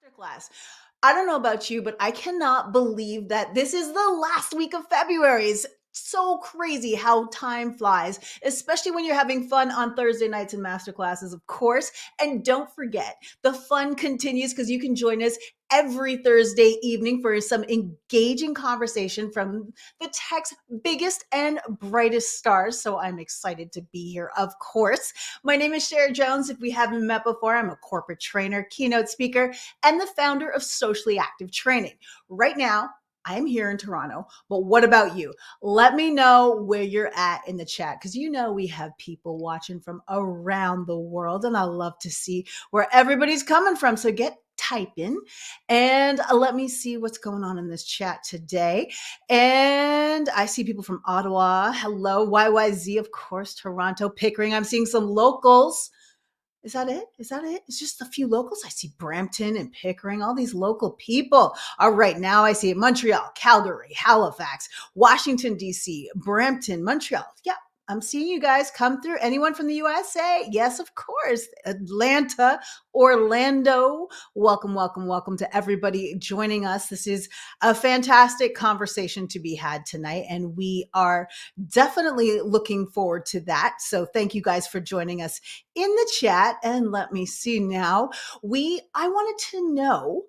Masterclass. I don't know about you, but I cannot believe that this is the last week of February. It's so crazy how time flies, especially when you're having fun on Thursday nights in masterclasses, of course. And don't forget, the fun continues because you can join us every Thursday evening for some engaging conversation from the tech's biggest and brightest stars. So I'm excited to be here, of course. My name is Cher Jones. If we haven't met before, I'm a corporate trainer, keynote speaker, and the founder of Socially Active Training. Right now, I'm here in Toronto, but what about you? Let me know where you're at in the chat because you know we have people watching from around the world, and I love to see where everybody's coming from. So get typing and let me see what's going on in this chat today. And I see people from Ottawa. Hello, YYZ, of course, Toronto, Pickering. I'm seeing some locals. Is that it? Is that it? It's just a few locals. I see Brampton and Pickering, all these local people. All right, now I see Montreal, Calgary, Halifax, Washington, D.C., Brampton, Montreal. Yeah, I'm seeing you guys come through. Anyone from the USA? Yes, of course. Atlanta, Orlando. Welcome, welcome, welcome to everybody joining us. This is a fantastic conversation to be had tonight, and we are definitely looking forward to that. So thank you guys for joining us in the chat. And let me see now. I wanted to know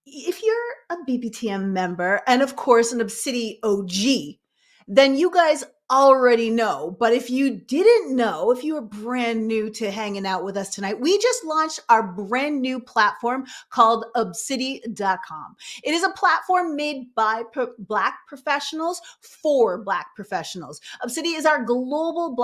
if you're a BPTM member and of course an Obsidian OG, then you guys already know. But if you didn't know, if you are brand new to hanging out with us tonight, we just launched our brand new platform called Obsidian.com. It is a platform made by Black professionals for Black professionals. Obsidian is our global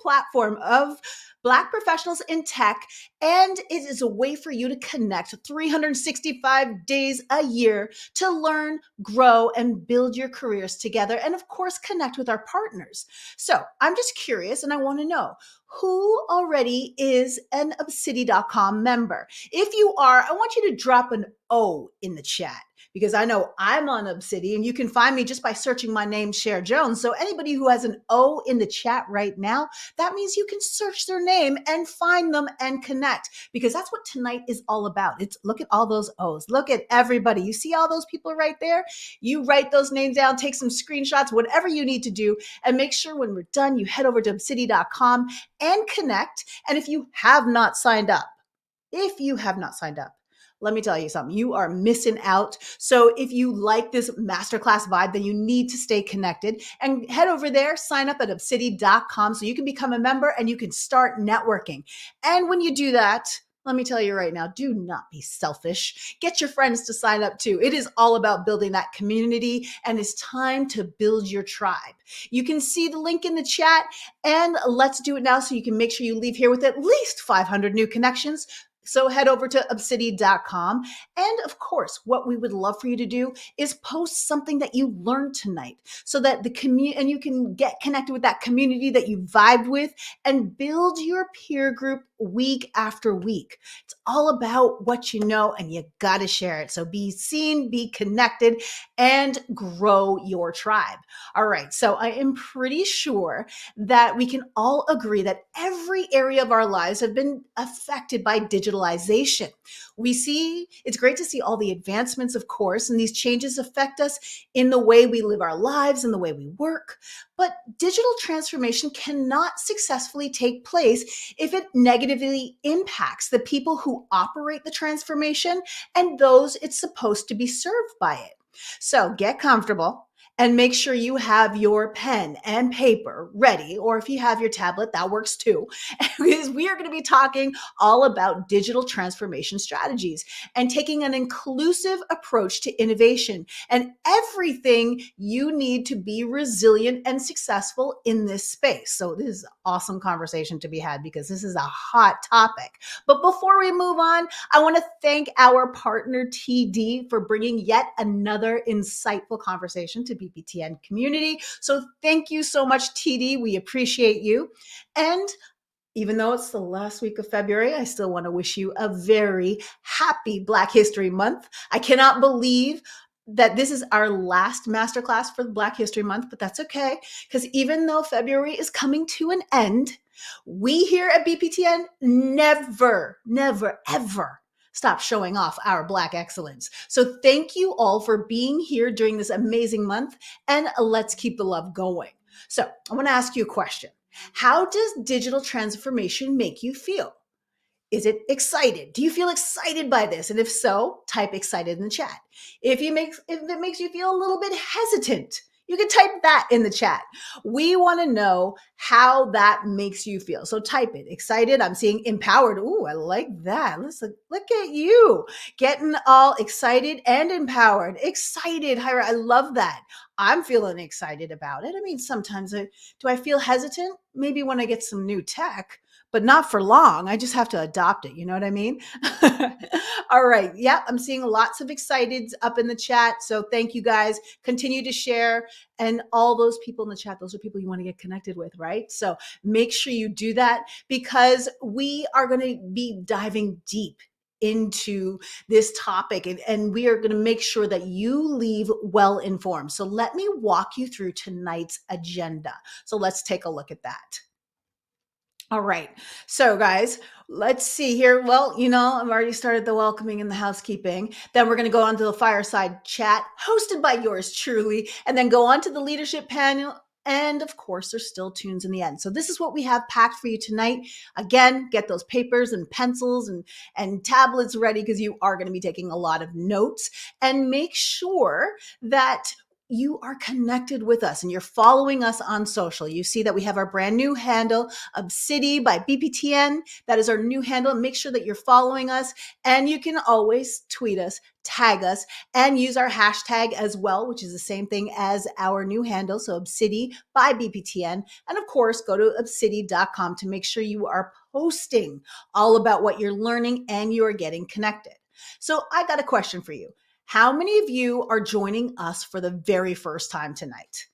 platform of Black professionals in tech, and it is a way for you to connect 365 days a year to learn, grow, and build your careers together, and of course, connect with our partners. So I'm just curious, and I want to know who already is an Obsidian.com member. If you are, I want you to drop an O in the chat because I know I'm on Obsidian. You can find me just by searching my name, Cher Jones. So anybody who has an O in the chat right now, that means you can search their name and find them and connect, because that's what tonight is all about. It's look at all those O's. Look at everybody. You see all those people right there? You write those names down, take some screenshots, whatever you need to do, and make sure when we're done, you head over to Obsidian.com and connect. And if you have not signed up, let me tell you something. You are missing out. So if you like this masterclass vibe, then you need to stay connected and head over there, sign up at Obsidian.com so you can become a member and you can start networking. And when you do that, let me tell you right now, do not be selfish. Get your friends to sign up too. It is all about building that community, and it's time to build your tribe. You can see the link in the chat, and let's do it now so you can make sure you leave here with at least 500 new connections. So head over to Obsidian.com. And of course, what we would love for you to do is post something that you learned tonight so that the community, and you can get connected with that community that you vibed with and build your peer group week after week. It's all about what you know, and you got to share it. So be seen, be connected, and grow your tribe. All right. So I am pretty sure that we can all agree that every area of our lives have been affected by digitalization. It's great to see all the advancements, of course, and these changes affect us in the way we live our lives and the way we work. But digital transformation cannot successfully take place if it negatively impacts the people who operate the transformation and those it's supposed to be served by it. So get comfortable and make sure you have your pen and paper ready, or if you have your tablet, that works too, because we are going to be talking all about digital transformation strategies and taking an inclusive approach to innovation and everything you need to be resilient and successful in this space. So this is an awesome conversation to be had because this is a hot topic. But before we move on, I want to thank our partner TD for bringing yet another insightful conversation to BPTN community. So thank you so much, TD. We appreciate you. And even though it's the last week of February, I still want to wish you a very happy Black History Month. I cannot believe that this is our last masterclass for Black History Month, but that's okay, because even though February is coming to an end, We here at BPTN never, never, ever stop showing off our Black excellence. So thank you all for being here during this amazing month, and let's keep the love going. So I want to ask you a question. How does digital transformation make you feel? Is it excited? Do you feel excited by this? And if so, type excited in the chat. If it makes you feel a little bit hesitant, you can type that in the chat. We want to know how that makes you feel. So type it. Excited. I'm seeing empowered. Ooh, I like that. Look at you getting all excited and empowered. Excited, Hyra. I love that. I'm feeling excited about it. I mean, sometimes do I feel hesitant? Maybe when I get some new tech, but not for long. I just have to adopt it. You know what I mean? All right. Yeah, I'm seeing lots of exciteds up in the chat. So thank you guys. Continue to share. And all those people in the chat, those are people you want to get connected with, right? So make sure you do that, because we are going to be diving deep into this topic, and we are going to make sure that you leave well informed. So let me walk you through tonight's agenda. So let's take a look at that. All right. So, guys, let's see here. Well, I've already started the welcoming and the housekeeping. Then we're going to go on to the fireside chat hosted by yours truly, and then go on to the leadership panel. And of course, there's still tunes in the end. So this is what we have packed for you tonight. Again, get those papers and pencils and tablets ready, because you are going to be taking a lot of notes. And make sure that you are connected with us and you're following us on social. You see that we have our brand new handle, Obsidi by BPTN. That is our new handle. Make sure that you're following us, and you can always tweet us, tag us, and use our hashtag as well, which is the same thing as our new handle. So Obsidi by BPTN. And of course, go to obsidi.com to make sure you are posting all about what you're learning and you are getting connected. So I got a question for you. How many of you are joining us for the very first time tonight?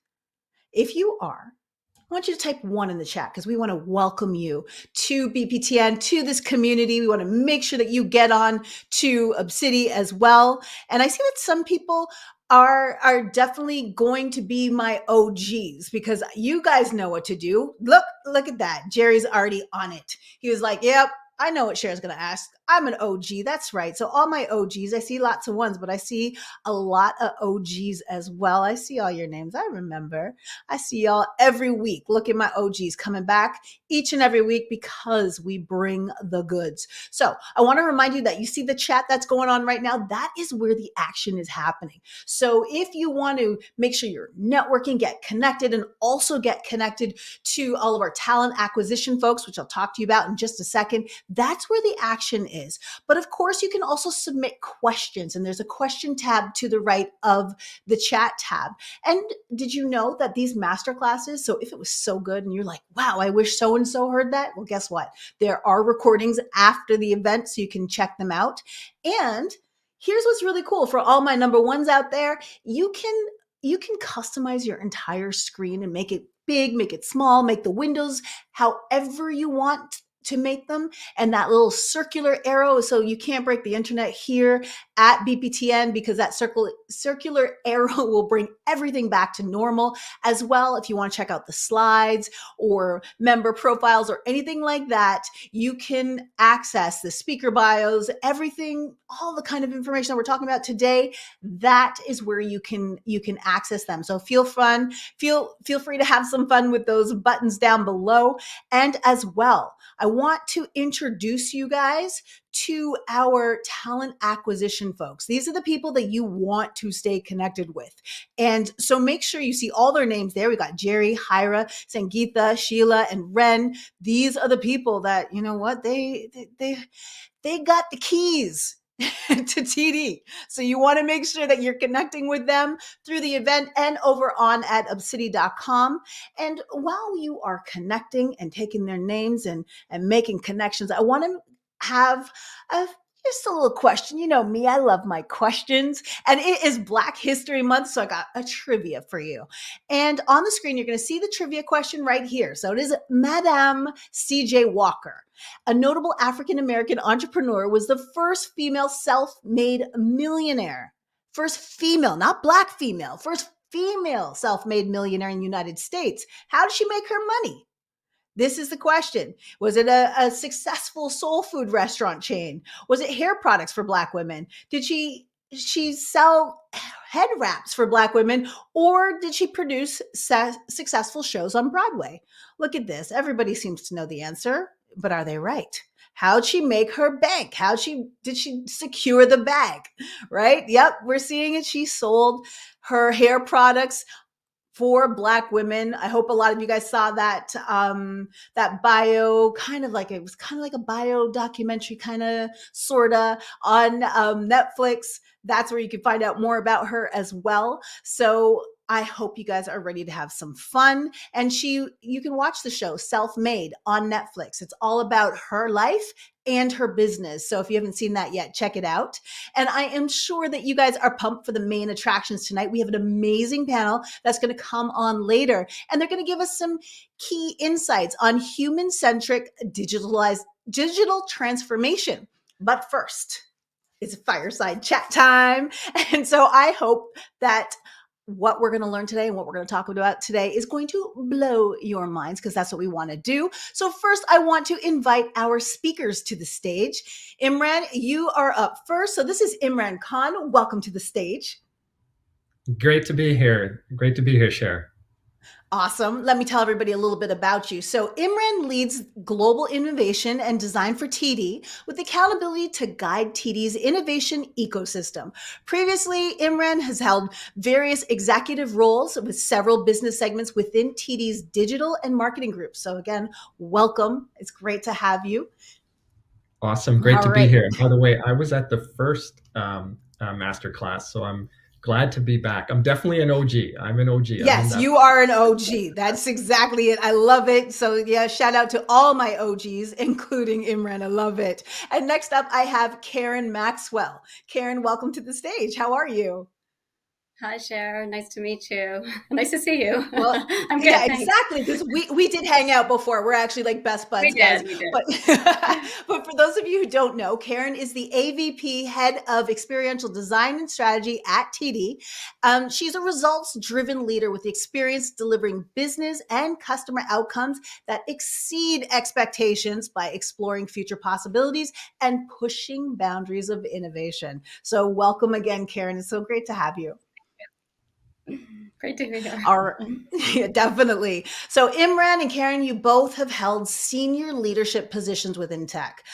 If you are, I want you to type 1 in the chat, because we want to welcome you to BPTN, to this community. We want to make sure that you get on to Obsidi as well. And I see that some people are definitely going to be my OGs, because you guys know what to do. Look at that. Jerry's already on it. He was like, yep, I know what Cher's going to ask. I'm an OG. That's right. So all my OGs, I see lots of ones, but I see a lot of OGs as well. I see all your names. I remember. I see y'all every week. Look at my OGs coming back each and every week, because we bring the goods. So I want to remind you that you see the chat that's going on right now. That is where the action is happening. So if you want to make sure you're networking, get connected, and also get connected to all of our talent acquisition folks, which I'll talk to you about in just a second, that's where the action is. But of course, you can also submit questions, and there's a question tab to the right of the chat tab. And did you know that these masterclasses, so if it was so good and you're like, wow, I wish so-and-so heard that, well, guess what? There are recordings after the event, so you can check them out. And here's what's really cool for all my number ones out there. You can customize your entire screen and make it big, make it small, make the windows however you want to make them. And that little circular arrow, so you can't break the internet here at BPTN, because that circular arrow will bring everything back to normal. As well, if you want to check out the slides or member profiles or anything like that, you can access the speaker bios, everything, all the kind of information that we're talking about today. That is where you can access them. So feel free to have some fun with those buttons down below. And as well, I want to introduce you guys to our talent acquisition folks. These are the people that you want to stay connected with. And so make sure you see all their names there. We got Jerry, Hyra, Sangeetha, Sheila, and Ren. These are the people that, you know what, they got the keys to TD. So you want to make sure that you're connecting with them through the event and over on at obsidi.com. And while you are connecting and taking their names and making connections, I want to have just a little question. You know me, I love my questions. And it is Black History Month, so I got a trivia for you. And on the screen, you're going to see the trivia question right here. So it is Madame C.J. Walker. A notable African-American entrepreneur, was the first female self-made millionaire. First female, not Black female, first female self-made millionaire in the United States. How did she make her money? This is the question. Was it a successful soul food restaurant chain? Was it hair products for Black women? Did she sell head wraps for Black women, or did she produce successful shows on Broadway? Look at this. Everybody seems to know the answer, but are they right? How'd she make her bank? Did she secure the bag? Right? Yep, we're seeing it. She sold her hair products for Black women. I hope a lot of you guys saw that bio, kind of like it was kind of like a bio documentary, kind of sorta on Netflix. That's where you can find out more about her as well. So I hope you guys are ready to have some fun. And you can watch the show Self Made on Netflix. It's all about her life and her business. So if you haven't seen that yet, check it out. And I am sure that you guys are pumped for the main attractions tonight. We have an amazing panel that's going to come on later, and they're going to give us some key insights on human-centric digital transformation. But first, it's a fireside chat time. And so I hope that what we're going to learn today and what we're going to talk about today is going to blow your minds, because that's what we want to do. So first, I want to invite our speakers to the stage. Imran, you are up first. So this is Imran Khan. Welcome to the stage. Great to be here. Great to be here, Cher. Awesome. Let me tell everybody a little bit about you. So, Imran leads global innovation and design for TD with accountability to guide TD's innovation ecosystem. Previously, Imran has held various executive roles with several business segments within TD's digital and marketing groups. So, again, welcome. It's great to have you. Awesome. Great All to be right. here. And by the way, I was at the first masterclass, so I'm glad to be back. I'm definitely an OG. I'm an OG. I'm in Yes, that. you are an OG. That's exactly it. I love it. So, yeah, shout out to all my OGs, including Imran. I love it. And next up, I have Karen Maxwell. Karen, welcome to the stage. How are you? Hi, Cher. Nice to meet you. Nice to see you. Well, I'm yeah, good, thanks. exactly. Because we did hang out before. We're actually like best We buds, guys. did, we But did. but for those of you who don't know, Karen is the AVP head of experiential design and strategy at TD. She's a results-driven leader with experience delivering business and customer outcomes that exceed expectations by exploring future possibilities and pushing boundaries of innovation. So welcome again, Karen. It's so great to have you. Great to be here. Are yeah, definitely. So Imran and Karen, you both have held senior leadership positions within tech.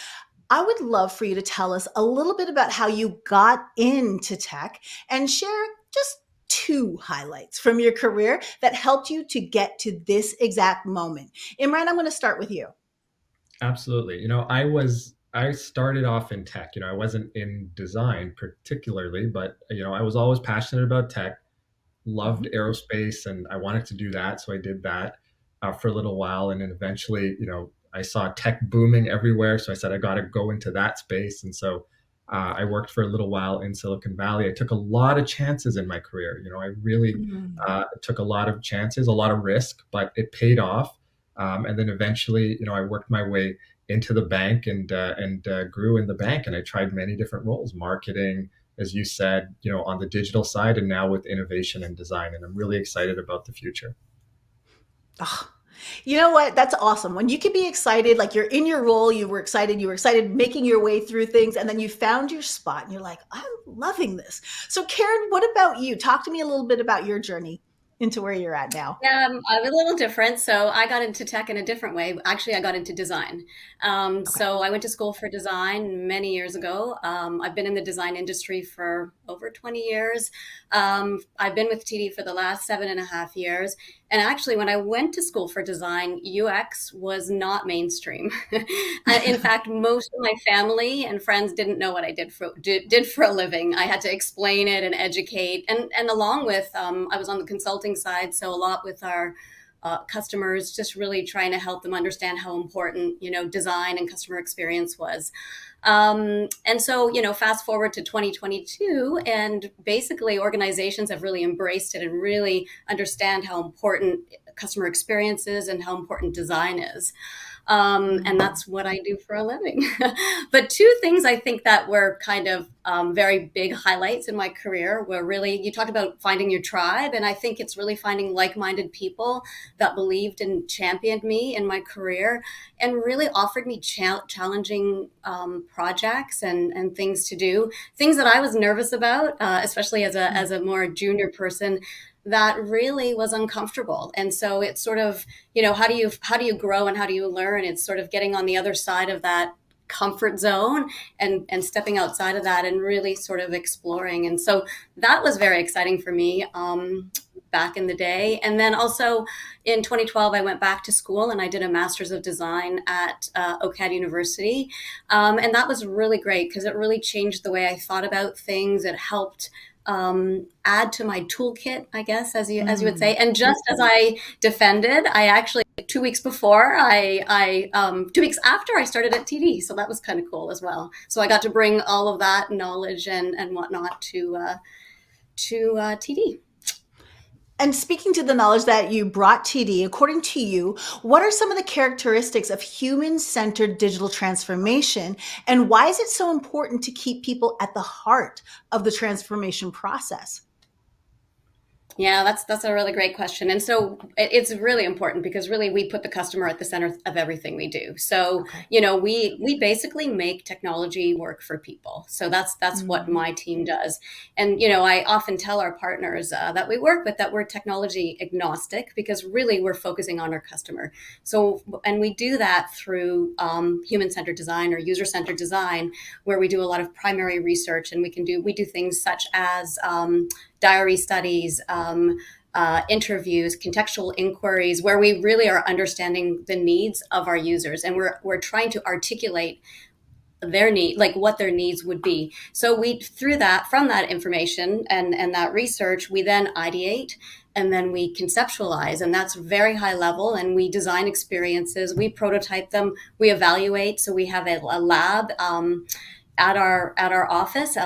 I would love for you to tell us a little bit about how you got into tech and share just two highlights from your career that helped you to get to this exact moment. Imran, I'm going to start with you. Absolutely. I started off in tech. I wasn't in design particularly, but I was always passionate about tech. Loved Mhm. aerospace, and I wanted to do that. So I did that for a little while. And then eventually, I saw tech booming everywhere. So I said, I got to go into that space. And so I worked for a little while in Silicon Valley. I took a lot of chances in my career. I really Mm. took a lot of chances, a lot of risk, but it paid off. And then eventually, I worked my way into the bank and grew in the bank. And I tried many different roles: marketing, as you said, on the digital side, and now with innovation and design. And I'm really excited about the future. Ah, you know what? That's awesome. When you can be excited, like you're in your role, you were excited making your way through things, and then you found your spot and you're like, I'm loving this. So, Karen, what about you? Talk to me a little bit about your journey into where you're at now. Yeah, I'm a little different. So I got into tech in a different way. Actually, I got into design. Okay. So I went to school for design many years ago. I've been in the design industry for over 20 years. I've been with TD for the last 7.5 years. And actually, when I went to school for design, UX was not mainstream. In fact, most of my family and friends didn't know what I did for a living. I had to explain it and educate, and along with I was on the consulting side, so a lot with our customers, just really trying to help them understand how important design and customer experience was. And so, fast forward to 2022, and basically organizations have really embraced it and really understand how important customer experience is and how important design is. And Mm. that's what I do for a living. But two things I think that were kind of very big highlights in my career were really, you talked about finding your tribe, and I think it's really finding like-minded people that believed and championed me in my career and really offered me challenging projects and things to do, things that I was nervous about, especially as a more junior person, that really was uncomfortable. And so it's sort of, how do you grow and how do you learn? It's sort of getting on the other side of that comfort zone and stepping outside of that and really sort of exploring. And so that was very exciting for me back in the day. And then also in 2012, I went back to school and I did a master's of design at OCAD University. And that was really great because it really changed the way I thought about things. It helped add to my toolkit, I guess, as you would say. Mm. And just as I defended, I actually 2 weeks before 2 weeks after I started at TD, so that was kind of cool as well. So I got to bring all of that knowledge and whatnot to TD. And speaking to the knowledge that you brought TD, according to you, what are some of the characteristics of human centered digital transformation? And why is it so important to keep people at the heart of the transformation process? Yeah, that's a really great question. And so it's really important because really we put the customer at the center of everything we do. So, Okay. we basically make technology work for people. So that's what Mm. my team does. And, I often tell our partners that we work with that we're technology agnostic because really we're focusing on our customer. So, and we do that through human-centered design or user-centered design, where we do a lot of primary research, and we do things such as diary studies, interviews, contextual inquiries, where we really are understanding the needs of our users, and we're trying to articulate their need, like what their needs would be. So we through that from that information and that research, we then ideate and then we conceptualize, and that's very high level. And we design experiences, we prototype them, we evaluate. So we have a lab. At our office.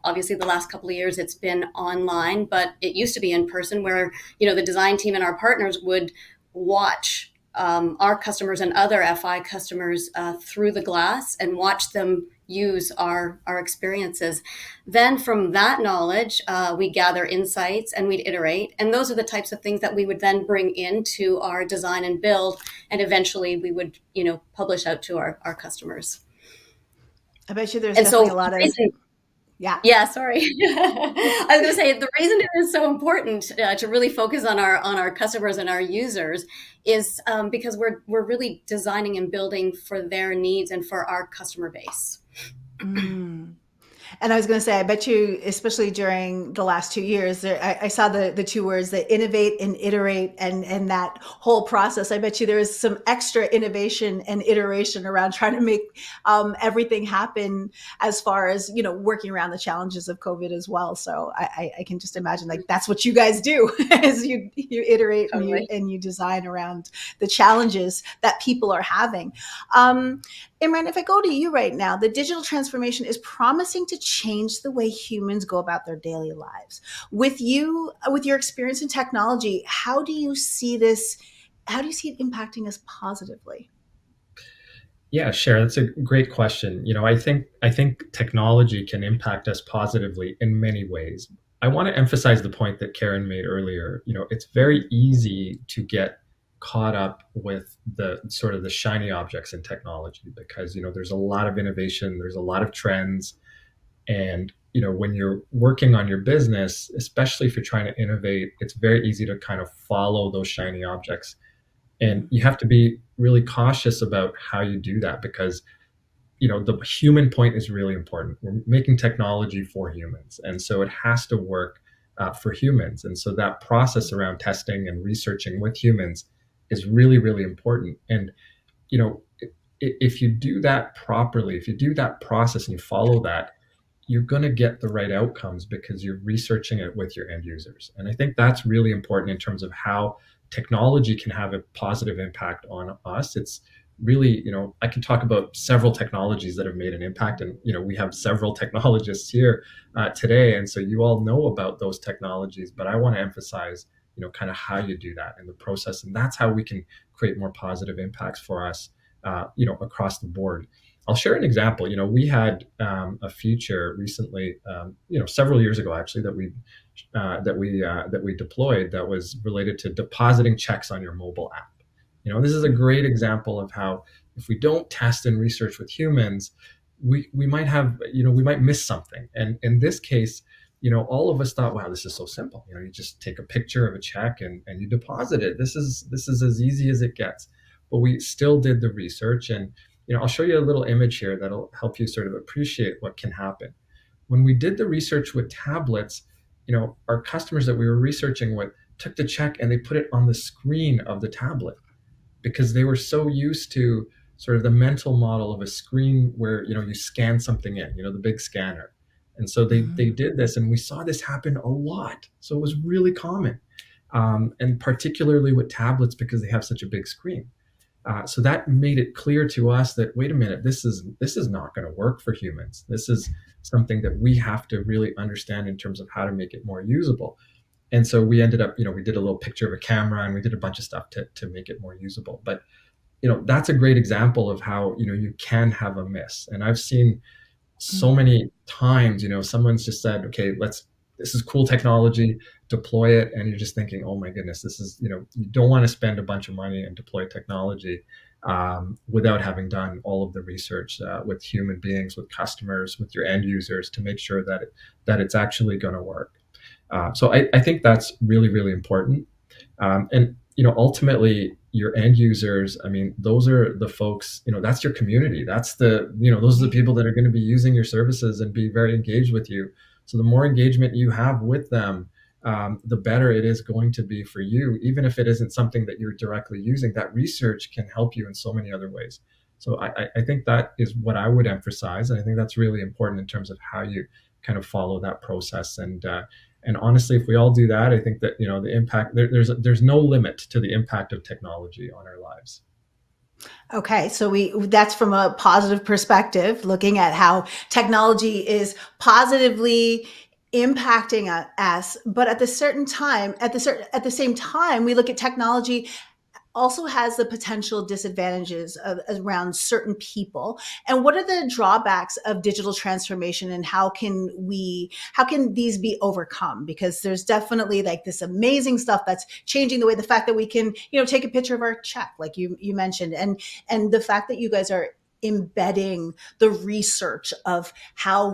Obviously, the last couple of years it's been online, but it used to be in person, where the design team and our partners would watch our customers and other FI customers through the glass and watch them use our experiences. Then from that knowledge, we gather insights and we'd iterate. And those are the types of things that we would then bring into our design and build. And eventually we would, publish out to our customers. I bet you there's And definitely so a the lot of, reason, yeah. yeah, sorry. I was going to say the reason it is so important to really focus on our customers and our users is because we're really designing and building for their needs and for our customer base. Mm. And I was going to say, I bet you, especially during the last 2 years, I saw the two words that innovate and iterate, and that whole process. I bet you there is some extra innovation and iteration around trying to make everything happen, as far as working around the challenges of COVID as well. So I can just imagine, like, that's what you guys do, is you iterate and you Totally. and you design around the challenges that people are having. Um, Imran, if I go to you right now, the digital transformation is promising to change the way humans go about their daily lives. With your experience in technology, how do you see this? How do you see it impacting us positively? Yeah, sure. That's a great question. I think technology can impact us positively in many ways. I want to emphasize the point that Karen made earlier. It's very easy to get caught up with the sort of the shiny objects in technology because there's a lot of innovation, there's a lot of trends, and when you're working on your business, especially if you're trying to innovate, it's very easy to kind of follow those shiny objects, and Mm. you have to be really cautious about how you do that because the human point is really important. We're making technology for humans, and so it has to work for humans. And so that process around testing and researching with humans is really, really important. And if you do that properly, if you do that process and you follow that, you're going to get the right outcomes because you're researching it with your end users. And I think that's really important in terms of how technology can have a positive impact on us. It's really, I can talk about several technologies that have made an impact. And, we have several technologists here today. And so you all know about those technologies, but I want to emphasize, kind of how you do that in the process. And that's how we can create more positive impacts for us across the board. I'll share an example. We had a feature recently, several years ago actually, that we deployed that was related to depositing checks on your mobile app. This is a great example of how if we don't test and research with humans, we might have we might miss something. And in this case, all of us thought, wow, this is so simple. You just take a picture of a check and you deposit it. This is as easy as it gets. But we still did the research, and I'll show you a little image here that'll help you sort of appreciate what can happen. When we did the research with tablets, our customers that we were researching with took the check and they put it on the screen of the tablet because they were so used to sort of the mental model of a screen where you scan something in, the big scanner. And so they Mhm. did this, and we saw this happen a lot. So it was really common, and particularly with tablets because they have such a big screen. So that made it clear to us that, wait a minute, this is not going to work for humans. This is something that we have to really understand in terms of how to make it more usable. And so we ended up, we did a little picture of a camera and we did a bunch of stuff to make it more usable. But that's a great example of how you can have a miss. And I've seen so Mhm. many times, someone's just said, okay, this is cool technology, deploy it. And you're just thinking, oh my goodness, this is, you don't want to spend a bunch of money and deploy technology without having done all of the research with human beings, with customers, with your end users to make sure that it's actually going to work. So I think that's really, really important. And ultimately, your end users, I mean, those are the folks. That's your community. Those are the Right. people that are going to be using your services and be very engaged with you. So the more engagement you have with them, the better it is going to be for you. Even if it isn't something that you're directly using, that research can help you in so many other ways. So I think that is what I would emphasize, and I think that's really important in terms of how you kind of follow that process. And honestly, if we all do that, I think that the impact there's no limit to the impact of technology on our lives. Okay, so we that's from a positive perspective, looking at how technology is positively impacting us, but at the certain time, at the same time, we look at technology also has the potential disadvantages around certain people. And what are the drawbacks of digital transformation, and how can these be overcome? Because there's definitely like this amazing stuff that's changing the way, the fact that we can take a picture of our check like you mentioned, and the fact that you guys are embedding the research of how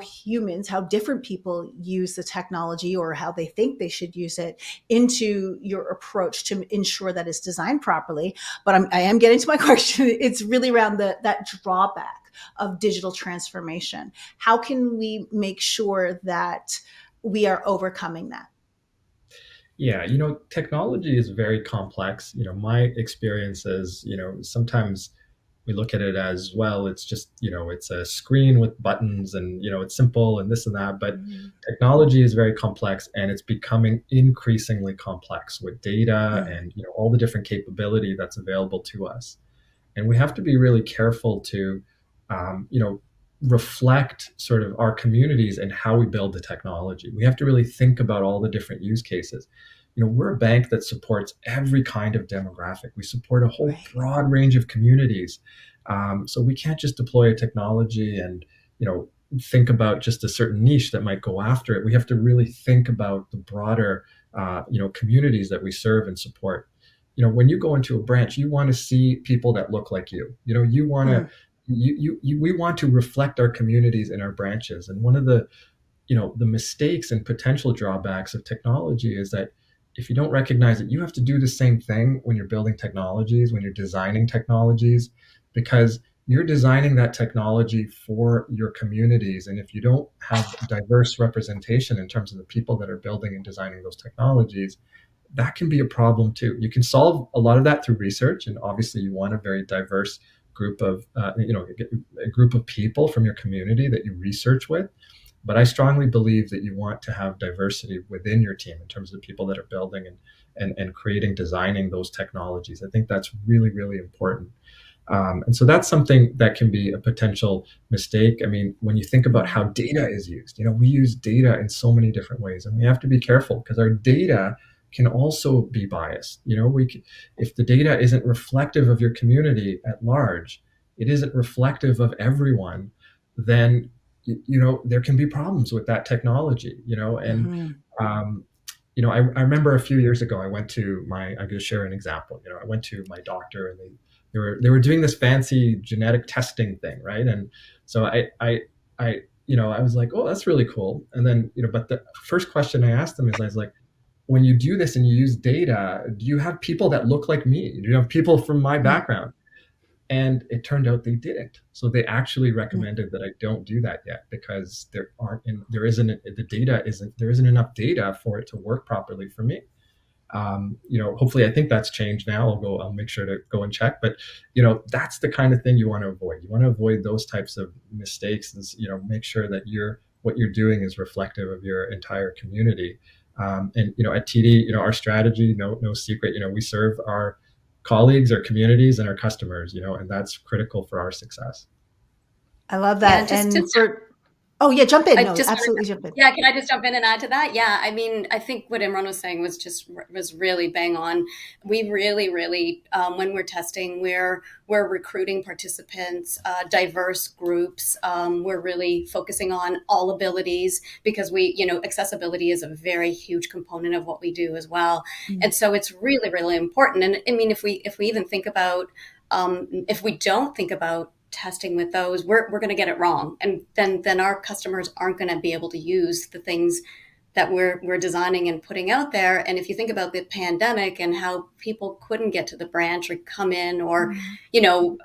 different people use the technology or how they think they should use it into your approach to ensure that it's designed properly. But I am getting to my question. It's really around that drawback of digital transformation. How can we make sure that we are overcoming that? Yeah, technology is very complex. My experience is, sometimes we look at it as, well, it's just, it's a screen with buttons and, it's simple and this and that. But Mhm. technology is very complex, and it's becoming increasingly complex with data Mm. and, all the different capability that's available to us. And we have to be really careful to reflect sort of our communities and how we build the technology. We have to really think about all the different use cases. We're a bank that supports every kind of demographic. We support a whole Right. broad range of communities. So we can't just deploy a technology and think about just a certain niche that might go after it. We have to really think about the broader communities that we serve and support. When you go into a branch, you want to see people that look like you. You want to Mm. we want to reflect our communities in our branches. And one of the mistakes and potential drawbacks of technology is that if you don't recognize it, you have to do the same thing when you're building technologies, when you're designing technologies, because you're designing that technology for your communities. And if you don't have diverse representation in terms of the people that are building and designing those technologies, that can be a problem too. You can solve a lot of that through research, and obviously you want a very diverse group of a group of people from your community that you research with. But I strongly believe that you want to have diversity within your team in terms of the people that are building and creating, designing those technologies. I think that's really, really important. And so that's something that can be a potential mistake. I mean, when you think about how Mm. data is used, we use data in so many different ways, and we have to be careful because our data can also be biased. If the data isn't reflective of your community at large, it isn't reflective of everyone, then there can be problems with that technology, and Mhm. um, I remember a few years ago, I'm going to share an example. I went to my doctor, and they were doing this fancy genetic testing thing, right? And so I was like, oh, that's really cool. And then, but the first question I asked them is, I was like, when you do this and you use data, do you have people that look like me? Do you have people from my Mm, background? And it turned out they didn't. So they actually mm. recommended that I don't do that yet, because there isn't the data isn't there isn't enough data for it to work properly for me. Hopefully, I think that's changed now. I'll make sure to go and check. But that's the kind of thing you want to avoid. You want to avoid those types of mistakes, and make sure that what you're doing is reflective of your entire community. And at TD, our strategy, no secret. We serve our colleagues, our communities, and our customers. And that's critical for our success. I love Yeah, that. and And for Oh yeah, jump in. I No, just wanted to, absolutely jump in. yeah, can I just jump in and add to that? Yeah, I mean, I think what Imran was saying was really bang on. We really, when we're testing, we're recruiting participants, diverse groups. We're really focusing on all abilities, because accessibility is a very huge component of what we do as well, Mm. and so it's really important. And I mean, if we even think about, if we don't think about testing with those, we're going to get it wrong, and then our customers aren't going to be able to use the things that we're designing and putting out there. And if you think about the pandemic and how people couldn't get to the branch or come in, or Mm.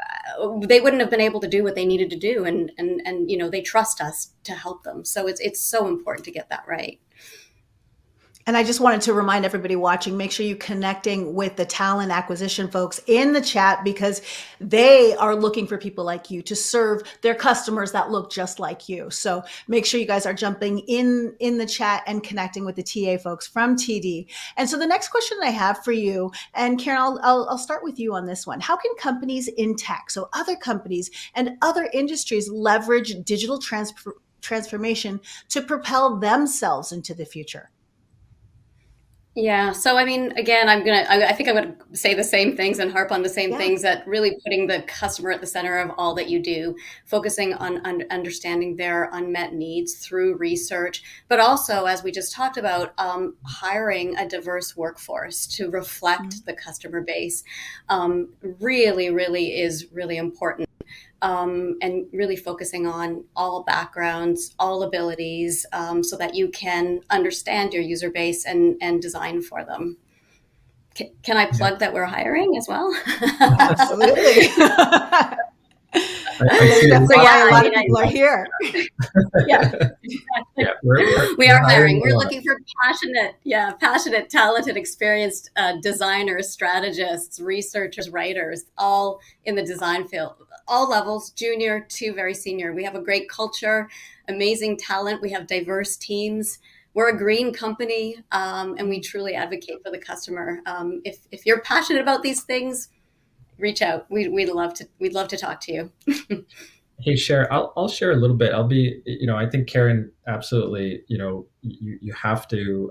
they wouldn't have been able to do what they needed to do, and they trust us to help them. So it's so important to get that right. And I just wanted to remind everybody watching, make sure you're connecting with the talent acquisition folks in the chat, because they are looking for people like you to serve their customers that look just like you. So make sure you guys are jumping in the chat and connecting with the TA folks from TD. And so the next question I have for you, and Karen, I'll start with you on this one. How can companies in tech, so other companies and other industries, leverage digital transformation to propel themselves into the future? Yeah. So, I mean, again, I think I'm going to say the same things and harp on the same Yeah. things, that really putting the customer at the center of all that you do, focusing on understanding their unmet needs through research, but also, as we just talked about, hiring a diverse workforce to reflect the customer base, really is really important, and really focusing on all backgrounds, all abilities, so that you can understand your user base and design for them. Can I Yeah, plug that we're hiring as well? Absolutely. I That's see a So definitely lot. yeah, why a I lot mean, of people are here. yeah, Yeah, exactly. We we're are hiring hiring. a We're lot. looking for passionate, talented, experienced designers, strategists, researchers, writers, all in the design field, all levels, junior to very senior. We have a great culture, amazing talent. We have diverse teams. We're a green company, and we truly advocate for the customer. If you're passionate about these things, reach out. We'd love to talk to you. Hey, share. I'll share a little bit. I think Karen, absolutely. You have to,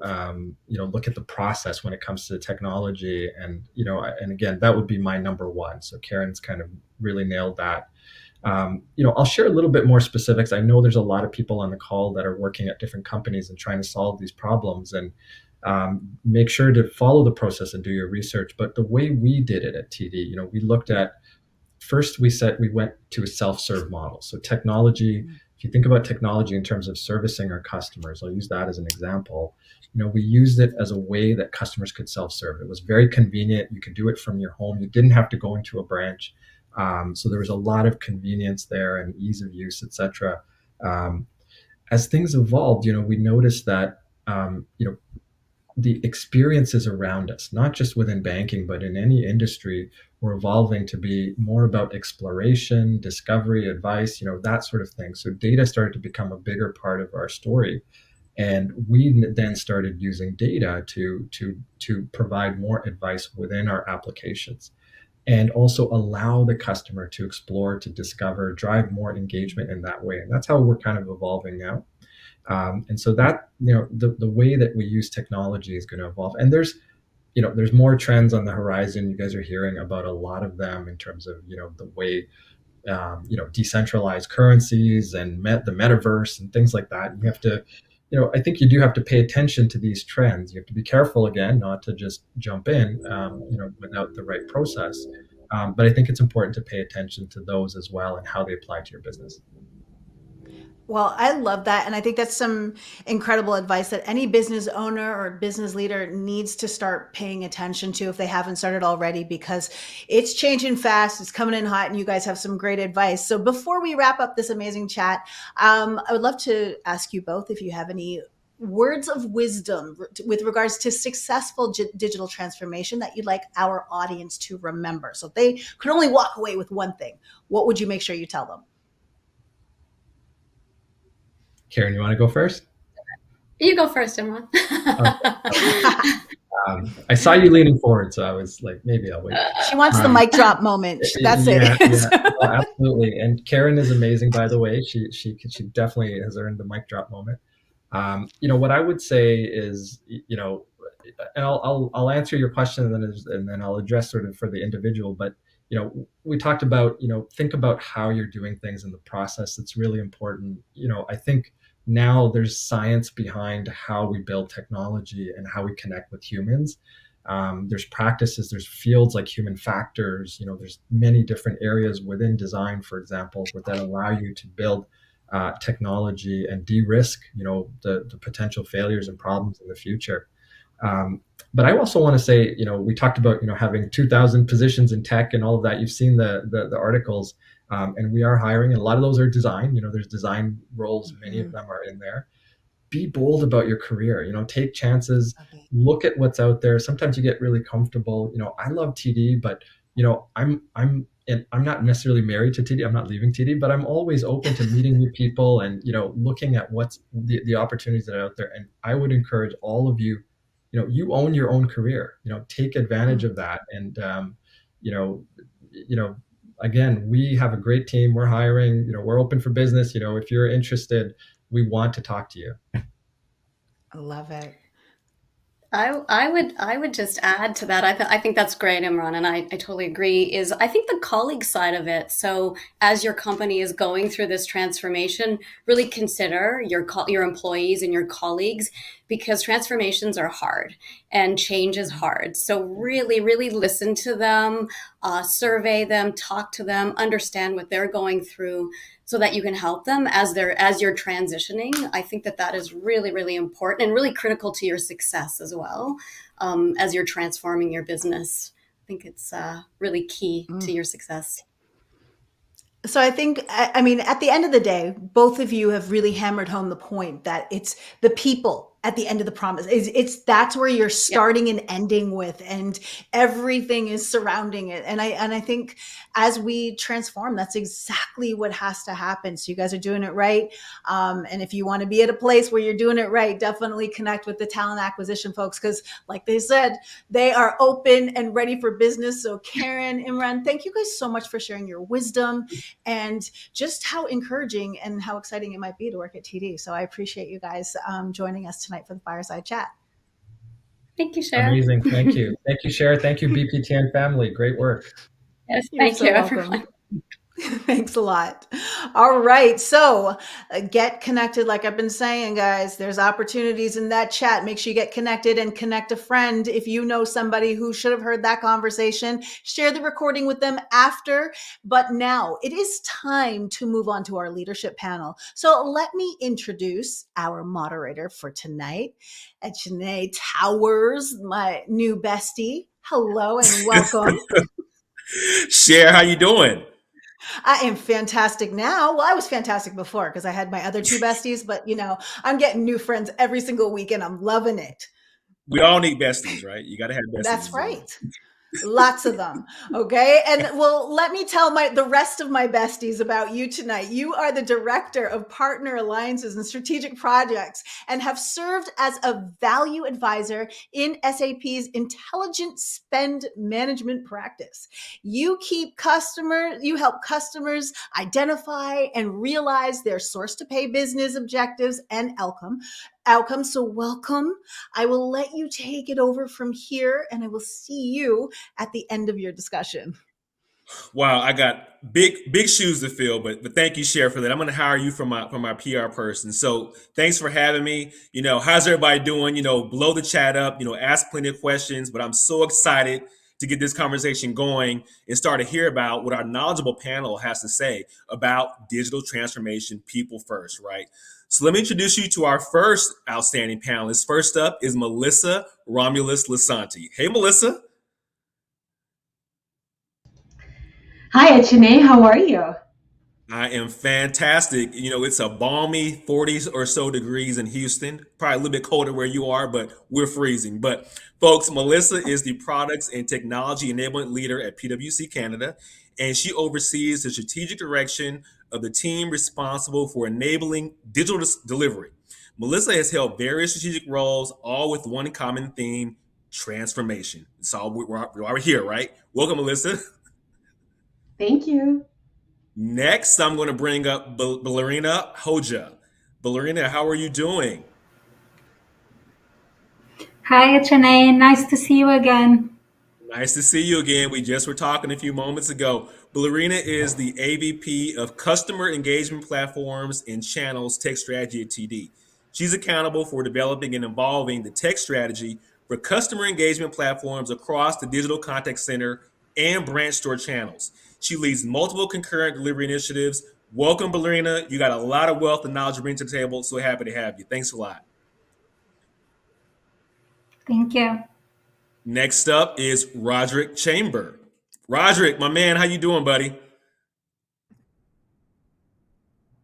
look at the process when it comes to technology, and and again, that would be my number one. So Karen's kind of really nailed that. I'll share a little bit more specifics. I know there's a lot of people on the call that are working at different companies and trying to solve these problems, and make sure to follow the process and do your research. But the way we did it at TD, we looked at first we went to a self-serve model. So technology, if you think about technology in terms of servicing our customers, I'll use that as an example. We used it as a way that customers could self-serve. It was very convenient. You could do it from your home. You didn't have to go into a branch. So there was a lot of convenience there and ease of use, etc. Um, as things evolved, we noticed that the experiences around us, not just within banking, but in any industry, were evolving to be more about exploration, discovery, advice, that sort of thing. So data started to become a bigger part of our story. And we then started using data to provide more advice within our applications, and also allow the customer to explore, to discover, drive more engagement in that way. And that's how we're kind of evolving now. And so that, the way that we use technology is going to evolve. And there's more trends on the horizon. You guys are hearing about a lot of them in terms of, the way decentralized currencies and the metaverse and things like that. You have to, I think you do have to pay attention to these trends. You have to be careful again, not to just jump in, without the right process. But I think it's important to pay attention to those as well and how they apply to your business. Well, I love that. And I think that's some incredible advice that any business owner or business leader needs to start paying attention to if they haven't started already, because it's changing fast. It's coming in hot, and you guys have some great advice. So before we wrap up this amazing chat, I would love to ask you both if you have any words of wisdom with regards to successful digital transformation that you'd like our audience to remember. So if they could only walk away with one thing, what would you make sure you tell them? Karen, you want to go first? You go first, Imran. Okay. I saw you leaning forward, so I was like, maybe I'll wait. She wants the Um, mic drop moment. That's it. yeah, yeah, no, absolutely. And Karen is amazing, by the way. She definitely has earned the mic drop moment. What I would say is, and I'll answer your question, and then I'll address sort of for the individual. But we talked about, think about how you're doing things in the process. It's really important. I think now there's science behind how we build technology and how we connect with humans. There's practices, there's fields like human factors. There's many different areas within design, for example, that allow you to build technology and de-risk, the potential failures and problems in the future. Um, but I also want to say, we talked about, having 2,000 positions in tech and all of that. You've seen the articles, and we are hiring, and a lot of those are design. There's design roles, many of Mhm. them are in there. Be bold about your career, take chances, Okay. look at what's out there. Sometimes you get really comfortable. I love TD, but I'm not necessarily married to TD. I'm not leaving TD, but I'm always open to meeting new people and looking at what's the opportunities that are out there. And I would encourage all of you, you own your own career. Take advantage Mm, of that. And you know you know again, we have a great team. We're hiring. We're open for business. If you're interested, we want to talk to you. I love it. I would just add to that. I think that's great, Imran, and I totally agree. Is I think the colleague side of it. So as your company is going through this transformation, really consider your employees and your colleagues, because transformations are hard and change is hard. So really, really listen to them, survey them, talk to them, understand what they're going through, so that you can help them as you're transitioning. I think that is really, really important and really critical to your success as well, as you're transforming your business. I think it's really key to Mm. your success. So I think, I mean, at the end of the day, both of you have really hammered home the point that it's the people at the end of the promise. It's that's where you're Yeah. starting and ending with, and everything is surrounding it. And I think as we transform, that's exactly what has to happen. So you guys are doing it right. And if you want to be at a place where you're doing it right, definitely connect with the talent acquisition folks, because like they said, they are open and ready for business. So Karen, Imran, thank you guys so much for sharing your wisdom and just how encouraging and how exciting it might be to work at TD. So I appreciate you guys joining us tonight for the Fireside Chat. Thank you, Cher. Amazing. Thank you. Thank you, Cher. Thank you, BPTN family. Great work. Yes, You're thank you, so welcome. everyone. Thanks a lot. All right. So get connected. Like I've been saying, guys, there's opportunities in that chat. Make sure you get connected and connect a friend. If you know somebody who should have heard that conversation, share the recording with them after. But now it is time to move on to our leadership panel. So let me introduce our moderator for tonight, Janae Towers, my new bestie. Hello and welcome. Cher, how you doing? I am fantastic now. Well, I was fantastic before because I had my other two besties, but I'm getting new friends every single week and I'm loving it. We all need besties, right? You got to have besties That's as well. right. Lots of them. Okay. And well, let me tell the rest of my besties about you tonight. You are the director of partner alliances and strategic projects and have served as a value advisor in SAP's intelligent spend management practice. You help customers identify and realize their source to pay business objectives and outcomes. So welcome. I will let you take it over from here and I will see you at the end of your discussion. Wow, I got big shoes to fill, but thank you, Cher, for that. I'm going to hire you for my PR person. So thanks for having me. How's everybody doing? Blow the chat up. Ask plenty of questions. But I'm so excited to get this conversation going and start to hear about what our knowledgeable panel has to say about digital transformation, people first, right? So let me introduce you to our first outstanding panelist. First up is Melissa Romulus Lisanti. Hey, Melissa. Hi, Echene. How are you? I am fantastic. It's a balmy 40s or so degrees in Houston. Probably a little bit colder where you are, but we're freezing. But folks, Melissa is the products and technology enablement leader at PwC Canada, and she oversees the strategic direction of the team responsible for enabling digital delivery. Melissa has held various strategic roles, all with one common theme: transformation. So we're here, right? Welcome, Melissa. Thank you. Next, I'm going to bring up Ballerina Hoja. Ballerina, how are you doing? Hi, Chennai. Nice to see you again. Nice to see you again. We just were talking a few moments ago. Ballerina is the AVP of Customer Engagement Platforms and Channels Tech Strategy at TD. She's accountable for developing and evolving the tech strategy for customer engagement platforms across the digital contact center and branch store channels. She leads multiple concurrent delivery initiatives. Welcome, Ballerina. You got a lot of wealth and knowledge to bring to the table. So happy to have you. Thanks a lot. Thank you. Next up is Roderick Chamber. Roderick, my man, how you doing, buddy?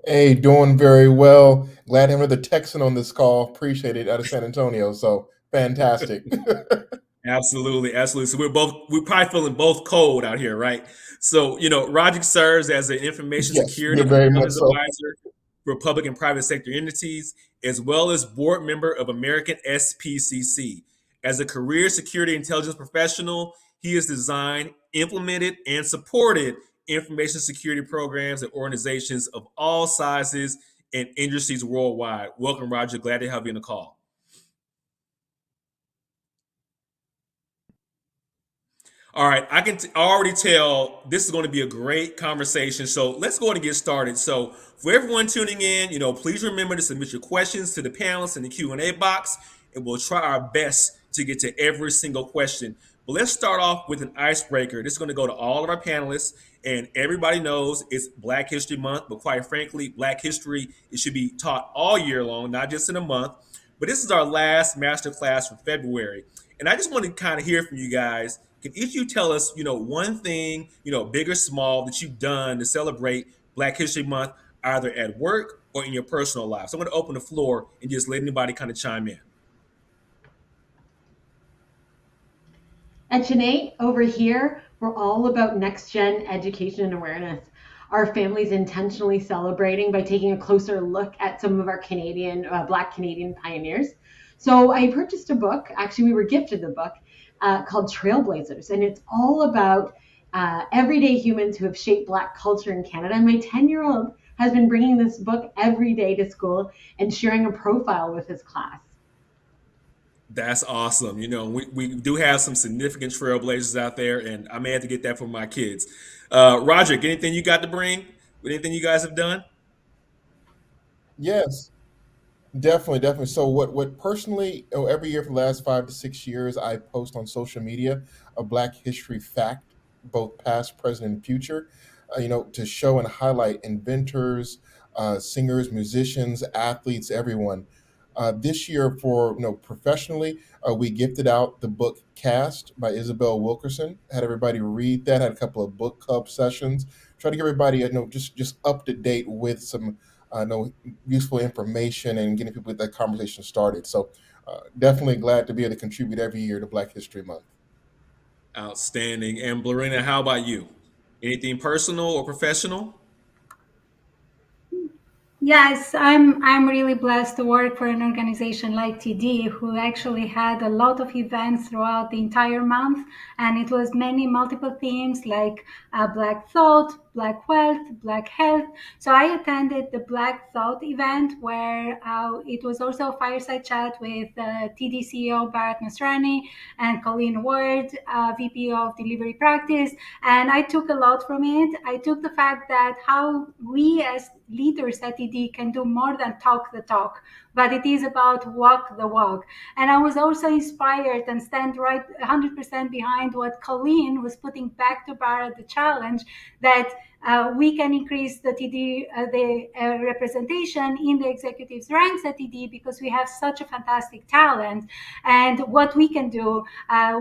Hey, doing very well. Glad to have another Texan on this call. Appreciate it out of San Antonio. So fantastic. Absolutely, absolutely. So we're probably feeling both cold out here, right? So, Roderick serves as an information Yes, security you're and very much intelligence so. advisor for public and private sector entities, as well as board member of American SPCC. As a career security intelligence professional, he has designed, implemented, and supported information security programs at organizations of all sizes and industries worldwide. Welcome, Roger. Glad to have you on the call. All right, I can already tell this is going to be a great conversation. So let's go ahead and get started. So for everyone tuning in, please remember to submit your questions to the panelists in the Q&A box, and we'll try our best to get to every single question. But let's start off with an icebreaker. This is going to go to all of our panelists, and everybody knows it's Black History Month, but quite frankly, Black history, it should be taught all year long, not just in a month. But this is our last masterclass for February. And I just want to kind of hear from you guys. Can each of you tell us, one thing, big or small, that you've done to celebrate Black History Month, either at work or in your personal life? So I'm going to open the floor and just let anybody kind of chime in. At Janae, over here, we're all about next gen education and awareness. Our family's intentionally celebrating by taking a closer look at some of our Black Canadian pioneers. So I purchased a book. Actually, we were gifted the book called Trailblazers, and it's all about everyday humans who have shaped Black culture in Canada. And my 10-year-old has been bringing this book every day to school and sharing a profile with his class. That's awesome. We do have some significant trailblazers out there, and I may have to get that for my kids. Roderick, anything you got to bring? Anything you guys have done? Yes. Definitely, definitely. So, what personally, every year for the last 5 to 6 years, I post on social media a Black History fact, both past, present, and future, to show and highlight inventors, singers, musicians, athletes, everyone. This year, for professionally, we gifted out the book Cast by Isabel Wilkerson. Had everybody read that. Had a couple of book club sessions. Try to get everybody, just up to date with some useful information and getting people that conversation started. So definitely glad to be able to contribute every year to Black History Month. Outstanding. And Blarina, how about you? Anything personal or professional? Yes, I'm really blessed to work for an organization like TD, who actually had a lot of events throughout the entire month, and it was many multiple themes like Black Thought, Black Wealth, Black Health. So I attended the Black Thought event where it was also a fireside chat with TD CEO Bharat Masrani and Colleen Ward, VP of Delivery Practice, and I took a lot from it. I took the fact that how we as leaders at ED can do more than talk the talk, but it is about walk the walk. And I was also inspired and stand right 100% behind what Colleen was putting back to Barra the challenge that we can increase the TD, representation in the executives ranks at TD because we have such a fantastic talent, and what we can do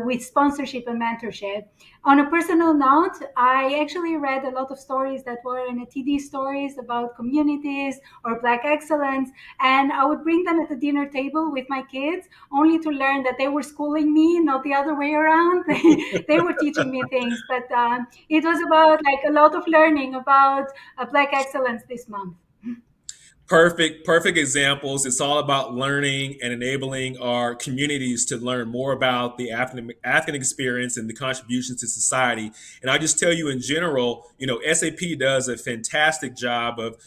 with sponsorship and mentorship. On a personal note, I actually read a lot of stories that were in a TD stories about communities or Black excellence, and I would bring them at the dinner table with my kids, only to learn that they were schooling me, not the other way around. They were teaching me things, but it was about like a lot of learning about Black excellence this month. Perfect examples. It's all about learning and enabling our communities to learn more about the African experience and the contributions to society. And I just tell you in general, SAP does a fantastic job of,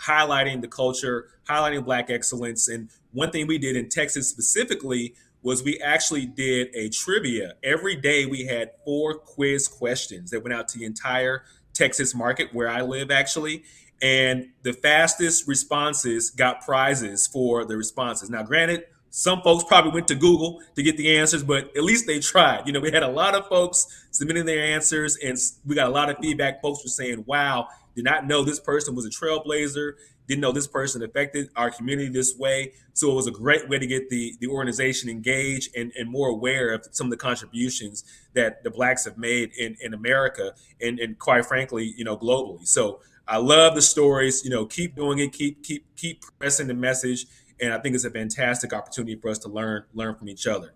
highlighting the culture, highlighting Black excellence. And one thing we did in Texas specifically was we actually did a trivia. Every day we had 4 quiz questions that went out to the entire Texas market where I live actually, and the fastest responses got prizes for the responses. Now, granted, some folks probably went to Google to get the answers, but at least they tried. We had a lot of folks submitting their answers, and we got a lot of feedback. Folks were saying, "Wow, did not know this person was a trailblazer. Didn't know this person affected our community this way." So it was a great way to get the organization engaged and more aware of some of the contributions that the Blacks have made in America and quite frankly, globally. So I love the stories. Keep doing it. Keep pressing the message. And I think it's a fantastic opportunity for us to learn from each other.